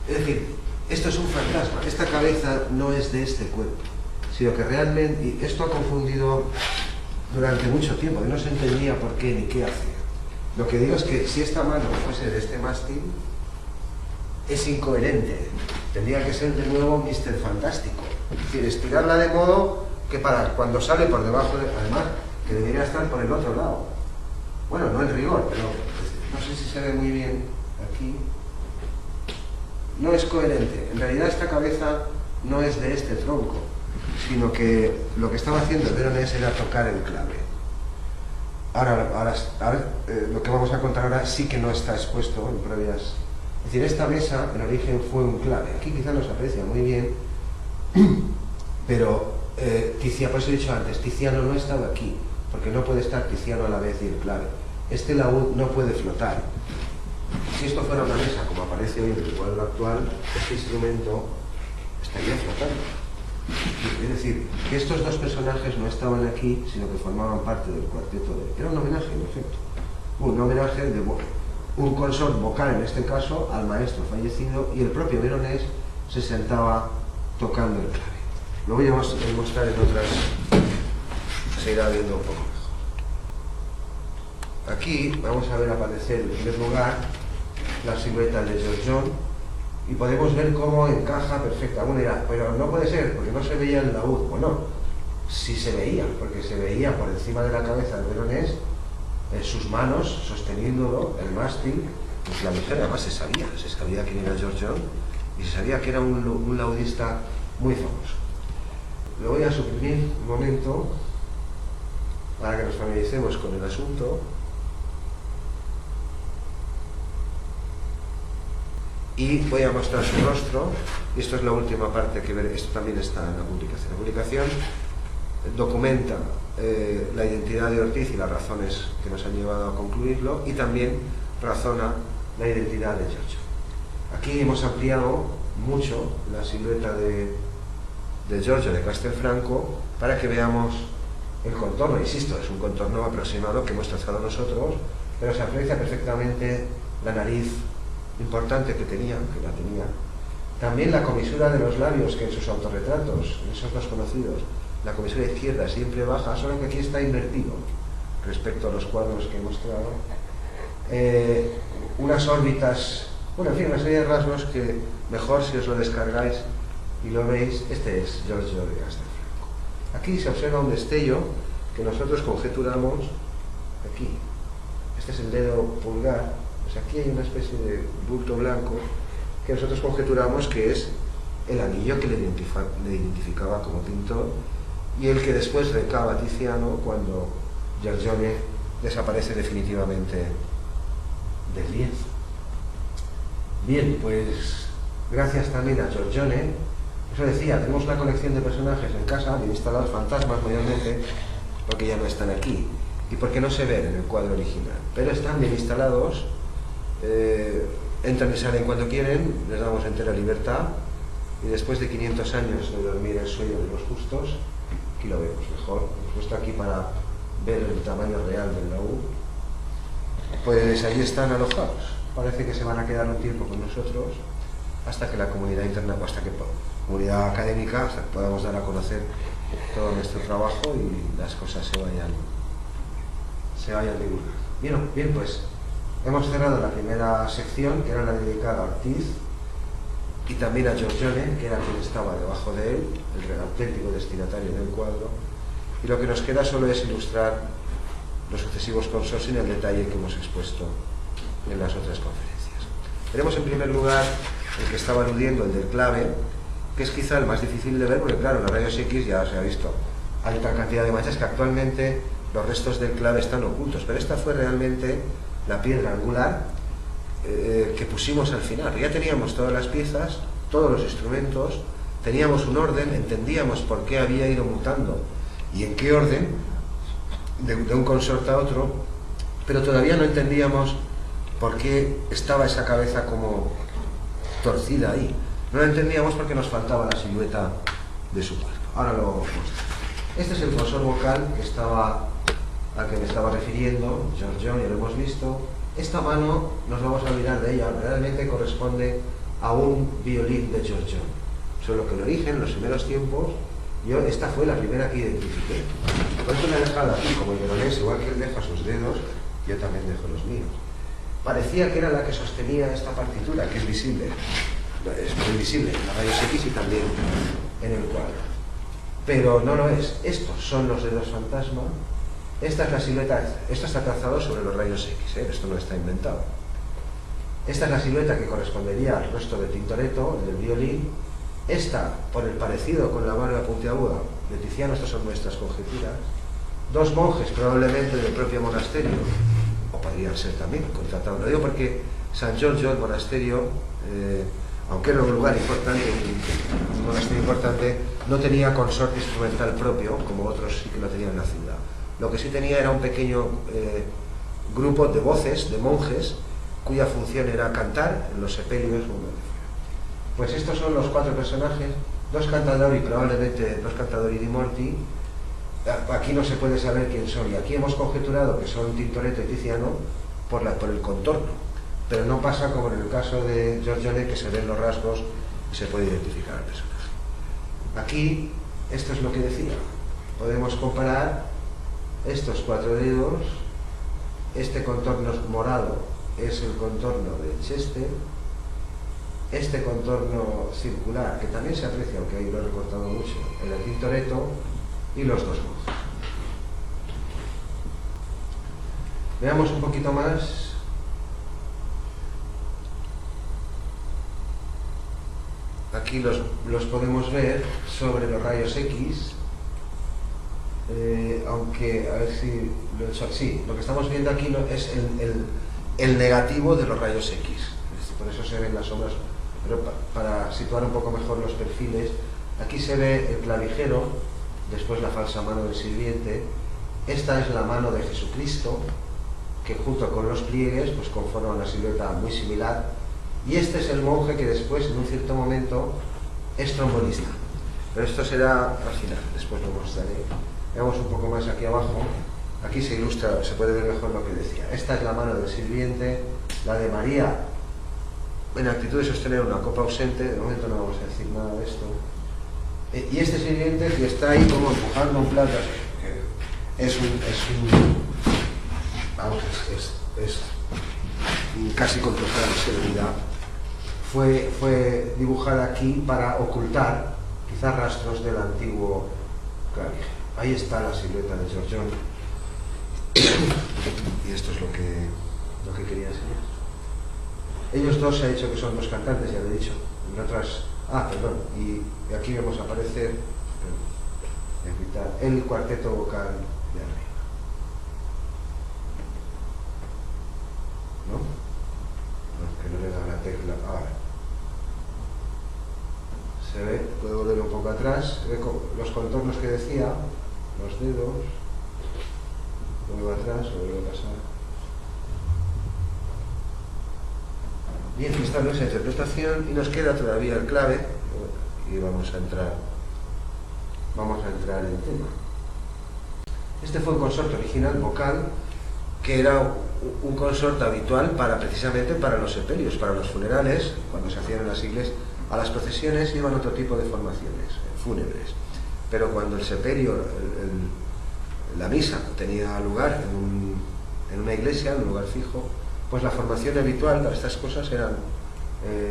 Es decir, esto es un fantasma, esta cabeza no es de este cuerpo, sino que realmente, y esto ha confundido durante mucho tiempo, que no se entendía por qué ni qué hacía. Lo que digo es que si esta mano fuese de este mástil, es incoherente. Tendría que ser de nuevo Mr. Fantástico. Es decir, estirarla de modo que para cuando sale por debajo, además, que debería estar por el otro lado. Bueno, no en rigor, pero no sé si se ve muy bien aquí. No es coherente. En realidad esta cabeza no es de este tronco, sino que lo que estaba haciendo el Veronés era tocar el clave. Ahora, lo que vamos a contar ahora sí que no está expuesto en previas. Es decir, esta mesa en origen fue un clave. Aquí quizá no se aprecia muy bien, pero Tiziano, por eso he dicho antes, Tiziano no ha estado aquí, porque no puede estar Tiziano a la vez y el clave. Este laúd no puede flotar. Si esto fuera una mesa, como aparece hoy en el cuadro actual, este instrumento estaría flotando. Es decir, que estos dos personajes no estaban aquí, sino que formaban parte del cuarteto Era un homenaje, en efecto. Un homenaje de un consort vocal, en este caso, al maestro fallecido, y el propio Veronés se sentaba tocando el clave. Lo voy a mostrar en otras, se irá viendo un poco mejor. Aquí vamos a ver aparecer en primer lugar la silueta de Giorgione, y podemos ver cómo encaja perfecta. Uno dirá, pero no puede ser, porque no se veía el laúd. Bueno, sí se veía, porque se veía por encima de la cabeza del Veronés, sus manos sosteniéndolo, el mástil. Pues la mujer además se sabía quién era Giorgione, y se sabía que era un laudista muy famoso. Lo voy a suprimir un momento, para que nos familiaricemos con el asunto. y voy a mostrar su rostro, y esto es la última parte que ver, esto también está en la publicación. La publicación documenta la identidad de Ortiz y las razones que nos han llevado a concluirlo, y también razona la identidad de Giorgio. Aquí hemos ampliado mucho la silueta de Giorgio de Castelfranco para que veamos el contorno. Insisto, es un contorno aproximado que hemos trazado nosotros, pero se aprecia perfectamente la nariz importante que la tenía. También la comisura de los labios, que en sus autorretratos, en esos dos conocidos, la comisura izquierda siempre baja, solo que aquí está invertido respecto a los cuadros que he mostrado. Unas órbitas, bueno, en fin, una serie de rasgos que mejor si os lo descargáis y lo veis. Este es Giorgio de Castelfranco. Aquí se observa un destello que nosotros conjeturamos aquí. Este es el dedo pulgar, pues aquí hay una especie de bulto blanco que nosotros conjeturamos que es el anillo que le identificaba como pintor y el que después recaba Tiziano cuando Giorgione desaparece definitivamente del lienzo. Bien, pues gracias también a Giorgione, eso decía, tenemos una colección de personajes en casa, bien instalados, fantasmas mayormente, porque ya no están aquí y porque no se ven en el cuadro original, pero están bien instalados, entran y salen cuando quieren, les damos entera libertad, y después de 500 años de dormir el sueño de los justos, aquí lo vemos mejor, hemos puesto aquí para ver el tamaño real del laúd, pues ahí están alojados. Parece que se van a quedar un tiempo con nosotros hasta que la comunidad interna, hasta que comunidad académica, hasta que podamos dar a conocer todo nuestro trabajo y las cosas se vayan divulgando. Bien, pues hemos cerrado la primera sección, que era la dedicada a Ortiz y también a Giorgione, que era quien estaba debajo de él, el auténtico destinatario del cuadro, y lo que nos queda solo es ilustrar los sucesivos consorcios en el detalle que hemos expuesto en las otras conferencias. Veremos en primer lugar el que estaba aludiendo, el del clave, que es quizá el más difícil de ver, porque claro, en los rayos X ya se ha visto, hay tal cantidad de manchas que actualmente los restos del clave están ocultos, pero esta fue realmente la piedra angular que pusimos al final. Ya teníamos todas las piezas, todos los instrumentos, teníamos un orden, entendíamos por qué había ido mutando y en qué orden, de un consorte a otro, pero todavía no entendíamos por qué estaba esa cabeza como torcida ahí. No lo entendíamos porque nos faltaba la silueta de su cuerpo. Ahora lo muestro. Este es el consor vocal al que me estaba refiriendo, Giorgio, ya lo hemos visto. Esta mano, nos vamos a olvidar de ella, realmente corresponde a un violín de Giorgio. Solo que el origen, en los primeros tiempos, esta fue la primera que identifiqué. Por eso me he dejado aquí, como el veronés, igual que él deja sus dedos, yo también dejo los míos. Parecía que era la que sostenía esta partitura, que es visible. Es muy visible en la rayos X y también en el cuadro. Pero no lo es. Estos son los dedos fantasma. Esta es la silueta. Esto está trazado sobre los rayos X, esto no está inventado. Esta es la silueta que correspondería al rostro de Tintoretto, el del violín. Esta, por el parecido con la barba puntiaguda de Tiziano, estas son nuestras conjeturas. Dos monjes, probablemente del propio monasterio, o podrían ser también contratados. Lo digo porque San Giorgio, el monasterio, aunque era un lugar importante, un monasterio importante, no tenía consorte instrumental propio, como otros sí que lo tenían en la ciudad. Lo que sí tenía era un pequeño grupo de voces, de monjes, cuya función era cantar en los sepelios. Pues estos son los cuatro personajes, dos cantadori, probablemente dos cantadori di morti. Aquí no se puede saber quién son, y aquí hemos conjeturado que son Tintoretto y Tiziano por el contorno, pero no pasa como en el caso de Giorgione, que se ven los rasgos y se puede identificar al personaje. Aquí, esto es lo que decía, podemos comparar estos cuatro dedos. Este contorno morado es el contorno de Chester, este contorno circular, que también se aprecia, aunque ahí lo he recortado mucho, el de Tintoretto, y los dos monjes. Veamos un poquito más. Aquí los podemos ver sobre los rayos X, aunque, a ver si lo he hecho así. Lo que estamos viendo aquí es el negativo de los rayos X. por eso se ven las sombras, pero para situar un poco mejor los perfiles, aquí se ve el clavijero, después la falsa mano del sirviente, esta es la mano de Jesucristo, que junto con los pliegues pues conforman una silueta muy similar, y este es el monje que después, en un cierto momento, es trombonista. Pero esto será al final, después lo mostraré. Veamos un poco más aquí abajo. Aquí se ilustra, se puede ver mejor lo que decía. Esta es la mano del sirviente, la de María, en actitud de sostener una copa ausente. De momento no vamos a decir nada de esto. Y este sirviente que está ahí como empujando un plato, es casi con total seguridad. Fue dibujada aquí para ocultar quizás rastros del antiguo clavijero. Ahí está la silueta de Giorgione. Y esto es lo que quería enseñar. Ellos dos se ha dicho que son dos cantantes, ya lo he dicho. En otras... perdón. Y aquí vemos aparecer el cuarteto vocal de arriba. ¿No? Que no le da la tecla. Ahora. Se ve, puedo volver un poco atrás, se ve los contornos que decía, los dedos, vuelvo atrás, o vuelvo a pasar. Bien, esta es nuestra interpretación y nos queda todavía el clave y vamos a entrar en tema. Este fue un consorte original vocal que era un consorte habitual precisamente para los sepelios, para los funerales, cuando se hacían en las iglesias. A las procesiones iban otro tipo de formaciones fúnebres, pero cuando el sepelio, la misa tenía lugar en una iglesia, en un lugar fijo, pues la formación habitual para estas cosas eran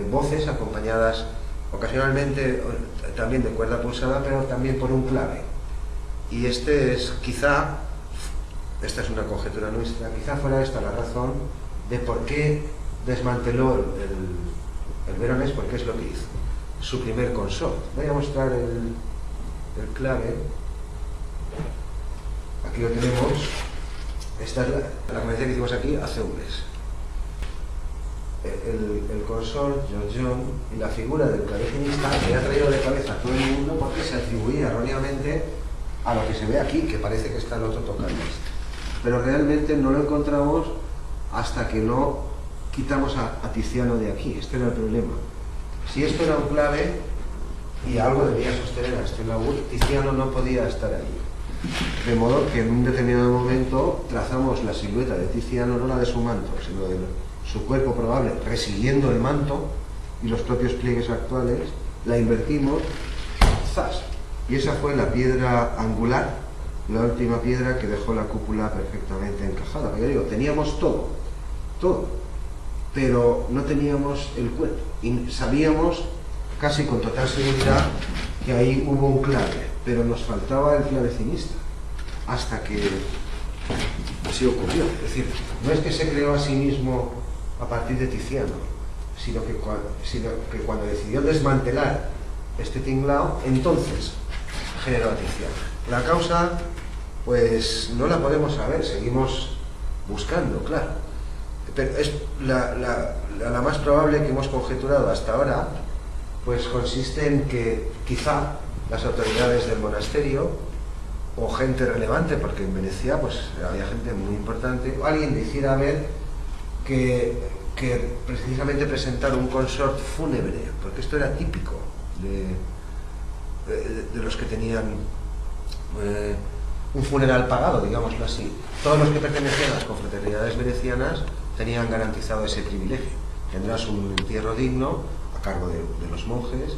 voces acompañadas ocasionalmente también de cuerda pulsada, pero también por un clave. Y esta es una conjetura nuestra, quizá fuera esta la razón de por qué desmanteló el Veronés, porque es lo que hizo. Su primer consort. Voy a mostrar el clave. Aquí lo tenemos. Esta es la conferencia que hicimos aquí hace un mes. El consort, Giorgione, y la figura del clavecinista que ha traído de cabeza a todo el mundo porque se atribuía erróneamente a lo que se ve aquí, que parece que está el otro tocando. Pero realmente no lo encontramos hasta que no quitamos a Tiziano de aquí. Este era el problema. Si esto era un clave y algo debía sostener a este laúd, Tiziano no podía estar ahí. De modo que en un determinado momento trazamos la silueta de Tiziano, no la de su manto, sino de su cuerpo probable, resiguiendo el manto y los propios pliegues actuales, la invertimos, ¡zas! Y esa fue la piedra angular, la última piedra que dejó la cúpula perfectamente encajada. Porque yo digo, teníamos todo, pero no teníamos el cuerpo. Y sabíamos casi con total seguridad que ahí hubo un clave, pero nos faltaba el clavecinista, hasta que así ocurrió. Es decir, no es que se creó a sí mismo a partir de Tiziano, sino que cuando decidió desmantelar este tinglao, entonces generó a Tiziano. La causa, pues no la podemos saber, seguimos buscando, claro. Pero es la más probable que hemos conjeturado hasta ahora, pues consiste en que quizá las autoridades del monasterio o gente relevante, porque en Venecia pues había gente muy importante, o alguien decidiera ver que precisamente presentar un consort fúnebre, porque esto era típico de los que tenían un funeral pagado, digámoslo así. Todos los que pertenecían a las confraternidades venecianas tenían garantizado ese privilegio. Tendrás un entierro digno a cargo de los monjes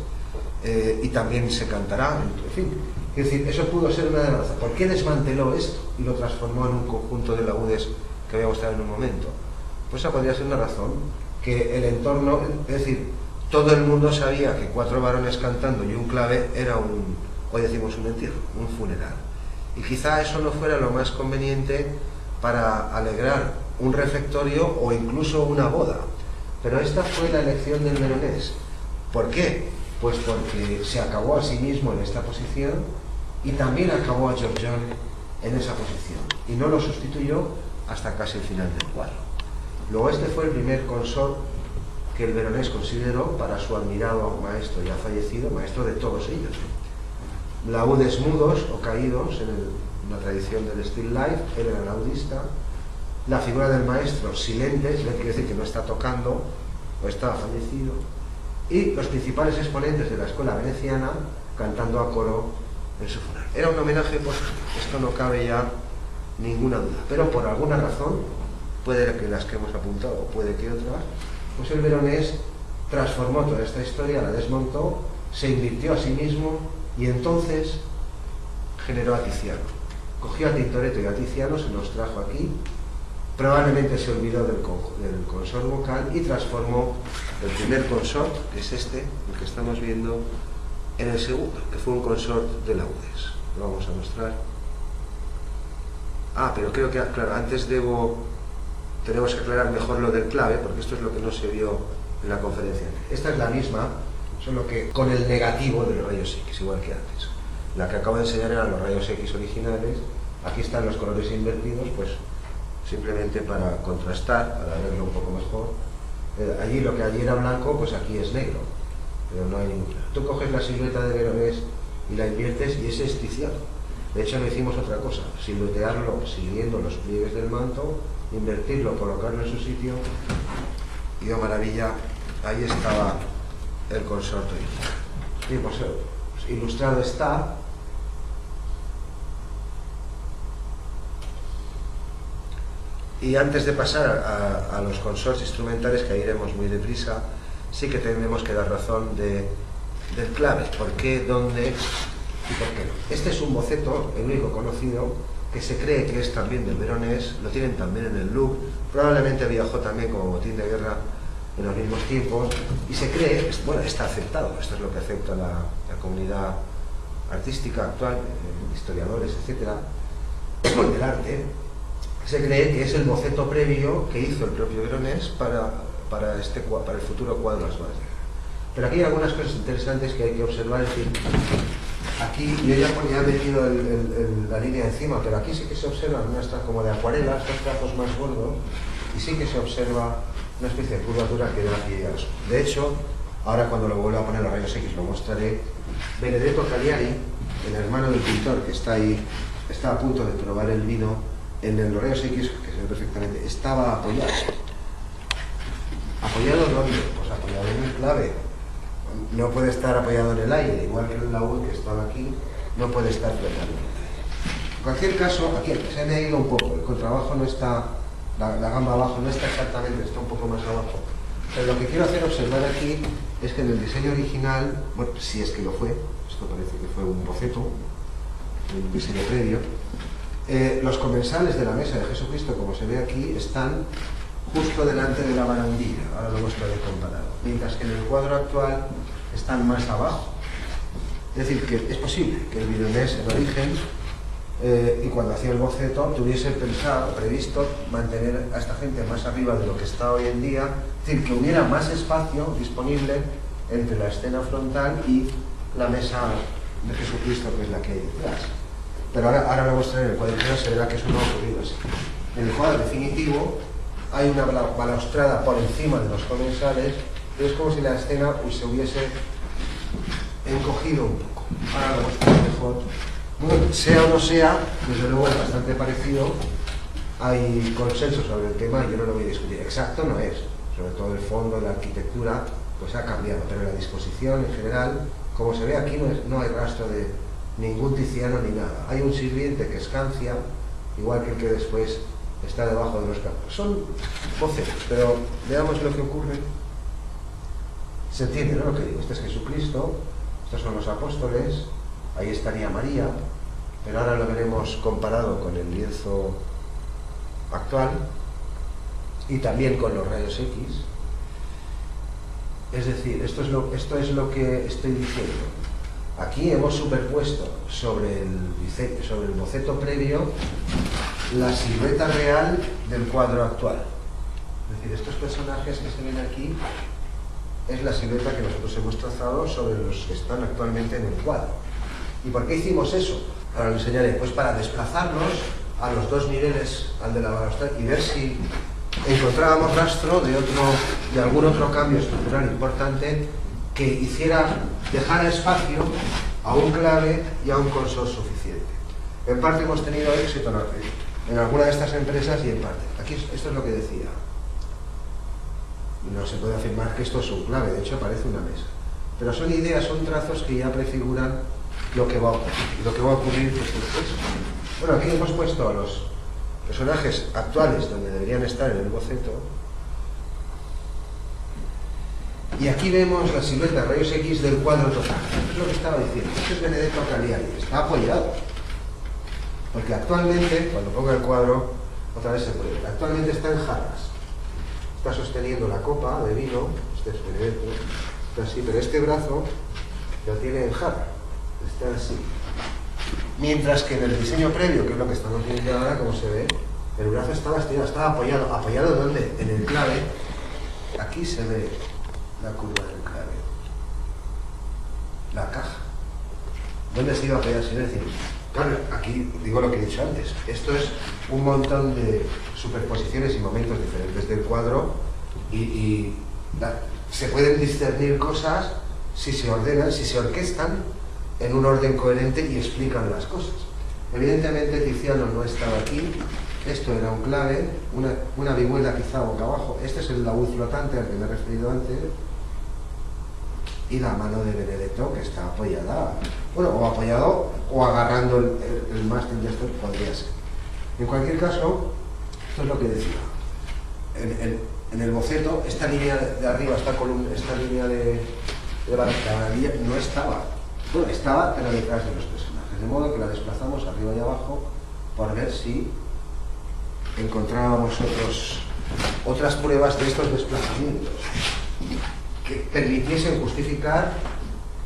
y también se cantará, en fin. Es decir, eso pudo ser una de las razones. ¿Por qué desmanteló esto y lo transformó en un conjunto de laúdes que voy a mostrar en un momento? Pues esa podría ser una razón, que el entorno, es decir, todo el mundo sabía que 4 varones cantando y un clave era hoy decimos un entierro, un funeral. Y quizá eso no fuera lo más conveniente para alegrar un refectorio o incluso una boda. Pero esta fue la elección del Veronés. ¿Por qué? Pues porque se acabó a sí mismo en esta posición y también acabó a Giorgione en esa posición. Y no lo sustituyó hasta casi el final del cuadro. Luego este fue el primer consort que el Veronés consideró para su admirado maestro ya fallecido, maestro de todos ellos. Laúdes mudos o caídos en la tradición del still life, él era laudista. La figura del maestro silentes, quiere decir que no está tocando o estaba fallecido. Y los principales exponentes de la escuela veneciana cantando a coro en su funeral. Era un homenaje póstumo, esto no cabe ya ninguna duda, pero por alguna razón, puede que las que hemos apuntado o puede que otras, pues el Veronés transformó toda esta historia, la desmontó, se invirtió a sí mismo y entonces generó a Tiziano. Cogió a Tintoretto y a Tiziano, se los trajo aquí, probablemente se olvidó del consort vocal y transformó el primer consort, que es este, el que estamos viendo, en el segundo, que fue un consort de laudes. Lo vamos a mostrar. Pero creo que, claro, antes tenemos que aclarar mejor lo del clave, porque esto es lo que no se vio en la conferencia. Esta es la misma, solo que con el negativo de los rayos X, igual que antes. La que acabo de enseñar eran los rayos X originales, aquí están los colores invertidos, pues simplemente para contrastar, para verlo un poco mejor. Allí lo que allí era blanco, pues aquí es negro, pero no hay ninguna. Tú coges la silueta de Veronés y la inviertes y ese es Tiziano. De hecho no hicimos otra cosa, siluetearlo siguiendo los pliegues del manto, invertirlo, colocarlo en su sitio y oh maravilla, ahí estaba el consorte original. Y pues ilustrado está. Y antes de pasar a los consorts instrumentales, que iremos muy deprisa, sí que tenemos que dar razón del clave, por qué, dónde y por qué no. Este es un boceto, el único conocido, que se cree que es también del Veronés, lo tienen también en el Louvre, probablemente viajó también como botín de guerra en los mismos tiempos, y se cree, bueno, está aceptado, esto es lo que acepta la comunidad artística actual, historiadores, etcétera, del arte. Se cree que es el boceto previo que hizo el propio Veronés para el futuro cuadro Las Bodas de Guerra. Pero aquí hay algunas cosas interesantes que hay que observar. Es decir, aquí yo ya he metido la línea encima, pero aquí sí que se observan unas como de acuarela, estos trazos más gordos, y sí que se observa una especie de curvatura que da pie a eso. De hecho, ahora cuando lo vuelva a poner los rayos X lo mostraré. Benedetto Cagliari, el hermano del pintor que está ahí, está a punto de probar el vino. En el rayos X, que se ve perfectamente, estaba apoyado. ¿Apoyado dónde? Pues apoyado en el clave. No puede estar apoyado en el aire, igual que el laúd que estaba aquí, no puede estar flotando. En cualquier caso, aquí se me ha ido un poco, el contrabajo no está, la gamba abajo no está exactamente, está un poco más abajo. Pero lo que quiero hacer observar aquí es que en el diseño original, bueno, si es que lo fue, esto parece que fue un boceto, un diseño previo, los comensales de la mesa de Jesucristo, como se ve aquí, están justo delante de la barandilla, ahora lo mostraré comparado, mientras que en el cuadro actual están más abajo. Es decir, que es posible que el Veronés en origen y cuando hacía el boceto tuviese previsto mantener a esta gente más arriba de lo que está hoy en día, es decir, que hubiera más espacio disponible entre la escena frontal y la mesa de Jesucristo, que es la que hay detrás. Pero ahora lo mostraré en el cuadro final, se verá que eso no ha ocurrido así. En el cuadro definitivo hay una balaustrada por encima de los comensales, y es como si la escena se hubiese encogido un poco. Ahora lo mostraré mejor. Bueno, sea o no sea, desde luego es bastante parecido. Hay consenso sobre el tema, yo no lo voy a discutir. Exacto no es, sobre todo el fondo, la arquitectura, pues ha cambiado, pero la disposición en general, como se ve aquí, no hay rastro de ningún Tiziano ni nada. Hay un sirviente que escancia, igual que el que después está debajo de los campos. Son bocetos, pero veamos lo que ocurre. Se entiende, ¿no?, lo que digo. Este es Jesucristo, estos son los apóstoles, ahí estaría María, pero ahora lo veremos comparado con el lienzo actual y también con los rayos X. Es decir, esto es lo que estoy diciendo. Aquí hemos superpuesto sobre el boceto previo la silueta real del cuadro actual. Es decir, estos personajes que se ven aquí es la silueta que nosotros hemos trazado sobre los que están actualmente en el cuadro. ¿Y por qué hicimos eso? Ahora lo enseñaré. Pues para desplazarnos a los dos niveles, al de la balaustrada, y ver si encontrábamos rastro de algún otro cambio estructural importante que dejara espacio a un clave y a un consor suficiente. En parte hemos tenido éxito en alguna de estas empresas y en parte. Aquí esto es lo que decía. No se puede afirmar que esto es un clave, de hecho parece una mesa. Pero son ideas, son trazos que ya prefiguran lo que va a ocurrir. Lo que va a ocurrir pues, después. Bueno, aquí hemos puesto a los personajes actuales donde deberían estar en el boceto. Y aquí vemos la silueta de rayos X del cuadro total. Esto es lo que estaba diciendo. Este es Benedetto Cagliari, está apoyado. Porque actualmente, cuando ponga el cuadro, otra vez se puede ver. Actualmente está en jarras. Está sosteniendo la copa de vino, este es Benedetto, está así, pero este brazo lo tiene en jarra, está así. Mientras que en el diseño previo, que es lo que estamos viendo ahora, como se ve, el brazo estaba estirado, estaba apoyado. ¿Apoyado dónde? En el clave. Aquí se ve la curva del clave. La caja. ¿Dónde se iba a apoyar? Es decir, claro, aquí digo lo que he dicho antes. Esto es un montón de superposiciones y momentos diferentes del cuadro y se pueden discernir cosas si se ordenan, si se orquestan en un orden coherente y explican las cosas. Evidentemente Tiziano no estaba aquí, esto era un clave, una vihuela quizá boca abajo, este es el laúd flotante al que me he referido antes, y la mano de Benedetto que está apoyada, bueno, o apoyado o agarrando el mástil de esto, podría ser. En cualquier caso, esto es lo que decía. En el boceto, esta línea de arriba, esta línea de barandilla no estaba. Bueno, estaba, pero detrás de los personajes. De modo que la desplazamos arriba y abajo por ver si encontrábamos otras pruebas de estos desplazamientos que permitiesen justificar,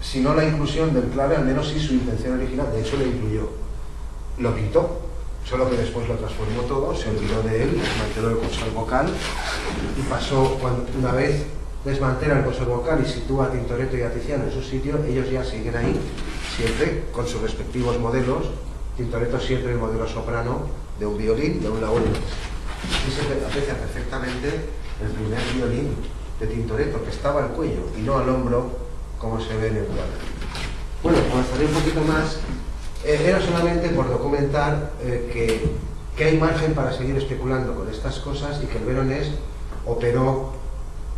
si no la inclusión del clave, al menos sí su intención original. De hecho, lo incluyó. Lo pintó. Solo que después lo transformó todo, se olvidó de él, desmanteló el cursor vocal y pasó, una vez desmantela el cursor vocal y sitúa a Tintoretto y a Tiziano en su sitio, ellos ya siguen ahí, siempre con sus respectivos modelos. Tintoretto siempre el modelo soprano de un violín, de un laúd. Aquí se aprecia perfectamente el primer violín de Tintoretto, que estaba al cuello y no al hombro, como se ve en el cuadro. Bueno, avanzaré un poquito más. Era solamente por documentar que hay margen para seguir especulando con estas cosas y que el Veronés operó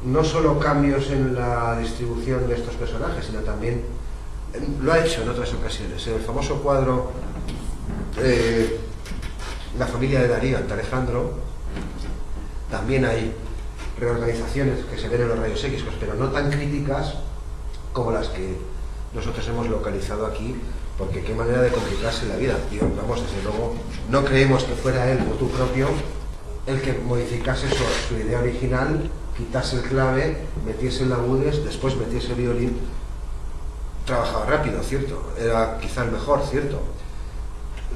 no solo cambios en la distribución de estos personajes, sino también lo ha hecho en otras ocasiones. En el famoso cuadro La familia de Darío ante Alejandro también hay reorganizaciones que se ven en los rayos X, pero no tan críticas como las que nosotros hemos localizado aquí, porque qué manera de complicarse la vida. Y vamos, desde luego, no creemos que fuera él, motu propio, el que modificase su idea original, quitase el clave, metiese el laúdes, después metiese el violín. Trabajaba rápido, cierto, era quizá el mejor, cierto.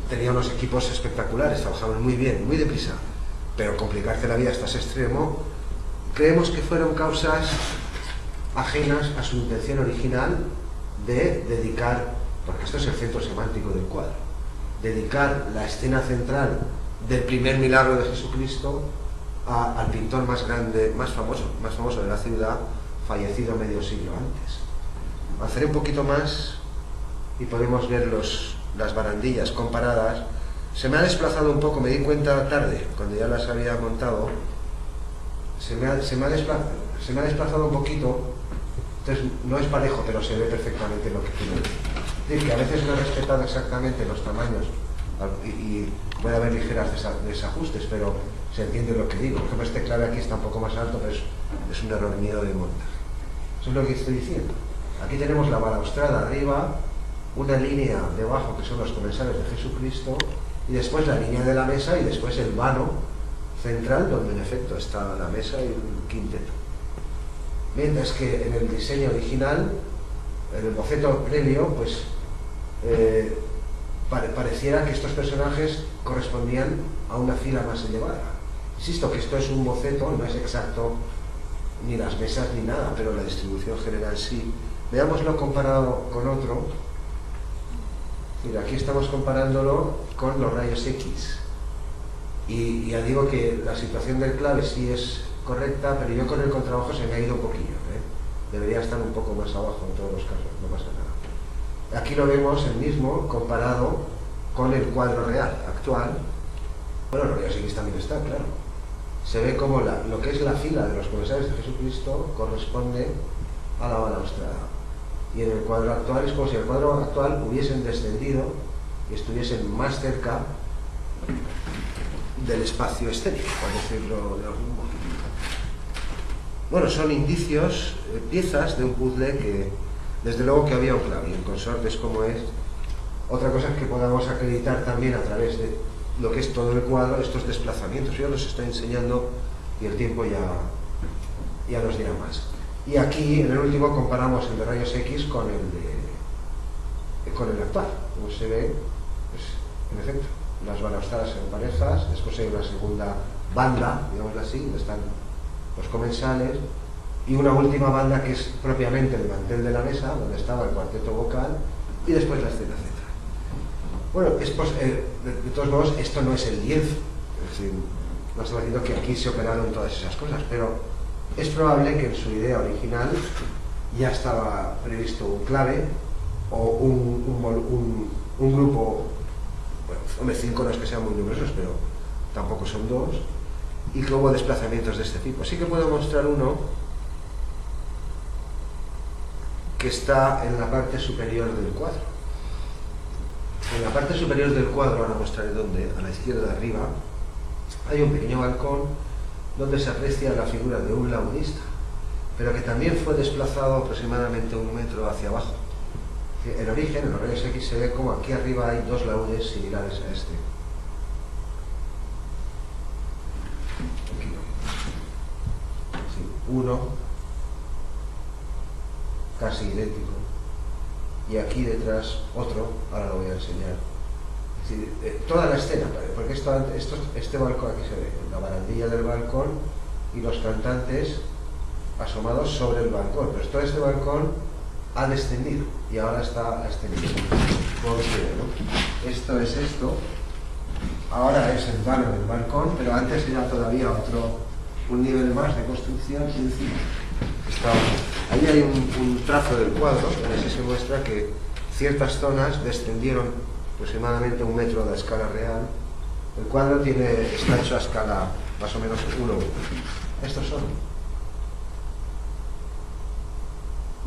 Tenía unos equipos espectaculares, trabajaban muy bien, muy deprisa, pero complicarse la vida hasta ese extremo, creemos que fueron causas ajenas a su intención original de dedicar, porque esto es el centro semántico del cuadro, dedicar la escena central del primer milagro de Jesucristo al pintor más grande, más famoso de la ciudad, fallecido medio siglo antes. Avanzaré un poquito más y podemos ver las barandillas comparadas. Se me ha desplazado un poco, me di cuenta tarde, cuando ya las había montado. Se me ha desplazado un poquito, entonces no es parejo, pero se ve perfectamente lo que quiero decir. Es decir, que a veces no he respetado exactamente los tamaños y puede haber ligeras desajustes, pero se entiende lo que digo. Por ejemplo, este clave aquí está un poco más alto, pero es un error mío de montaje. Eso es lo que estoy diciendo. Aquí tenemos la balaustrada arriba, una línea debajo que son los comensales de Jesucristo, y después la línea de la mesa y después el vano central, donde en efecto está la mesa y el quinteto. Mientras que en el diseño original, en el boceto previo, pues pareciera que estos personajes correspondían a una fila más elevada. Insisto que esto es un boceto, no es exacto ni las mesas ni nada, pero la distribución general sí. Veámoslo comparado con otro. Mira, aquí estamos comparándolo con los rayos X. Y ya digo que la situación del clave sí es correcta, pero yo con el contrabajo se me ha ido un poquillo, ¿eh? Debería estar un poco más abajo en todos los casos, no pasa nada. Aquí lo vemos el mismo comparado con el cuadro real actual. Bueno, los rayos X también está, claro. Se ve como lo que es la fila de los comensales de Jesucristo corresponde a la balaustrada. Y en el cuadro actual es como si el cuadro actual hubiesen descendido y estuviesen más cerca del espacio escénico, por decirlo de algún modo. Bueno, son indicios, piezas de un puzzle que, desde luego que había un clave, y el consorte es como es. Otra cosa es que podamos acreditar también a través de lo que es todo el cuadro, estos desplazamientos. Yo los estoy enseñando y el tiempo ya nos dirá más. Y aquí, en el último, comparamos el de rayos X con el actual. Como se ve, pues, en efecto, las balaustradas en parejas, después hay una segunda banda, digámoslo así, donde están los comensales, y una última banda que es propiamente el mantel de la mesa, donde estaba el cuarteto vocal, y después la escena central. Bueno, de todos modos, esto no es el lienzo, es decir, no estamos diciendo que aquí se operaron todas esas cosas, pero es probable que en su idea original ya estaba previsto un clave o un grupo, bueno, hombre, 5 no es que sean muy numerosos, pero tampoco son 2, y que hubo desplazamientos de este tipo. Sí que puedo mostrar uno que está en la parte superior del cuadro. En la parte superior del cuadro, ahora mostraré dónde, a la izquierda de arriba, hay un pequeño balcón donde se aprecia la figura de un laudista, pero que también fue desplazado aproximadamente 1 metro hacia abajo. En origen, en los rayos X, se ve como aquí arriba hay 2 laudes similares a este. Aquí no. Sí, uno, casi idéntico, y aquí detrás otro, ahora lo voy a enseñar. Es decir, toda la escena, porque este balcón aquí se ve, la barandilla del balcón y los cantantes asomados sobre el balcón, pero todo este balcón ha descendido y ahora está extendido. ¿No? Esto es esto, ahora es el vano del balcón, pero antes era todavía un nivel más de construcción y encima estaba. Ahí hay un trazo del cuadro donde se muestra que ciertas zonas descendieron aproximadamente 1 metro de la escala real. El cuadro está hecho a escala más o menos 1. Estos son.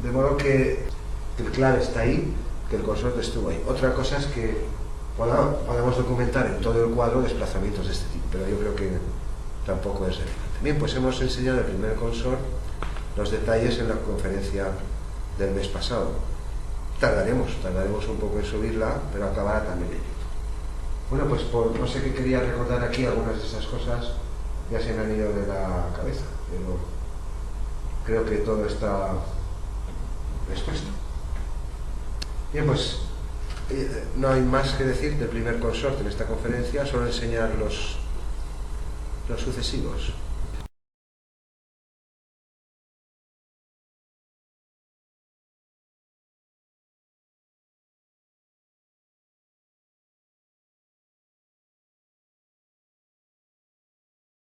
De modo que el clave está ahí, que el consorte estuvo ahí. Otra cosa es que podamos documentar en todo el cuadro desplazamientos de este tipo, pero yo creo que tampoco es relevante. Bien, pues hemos enseñado el primer consort, los detalles en la conferencia del mes pasado. Tardaremos un poco en subirla, pero acabará también en YouTube. Bueno, pues no sé qué quería recordar aquí, algunas de esas cosas ya se me han ido de la cabeza, pero creo que todo está expuesto. Bien, pues no hay más que decir del primer consorte en esta conferencia, solo enseñar los sucesivos.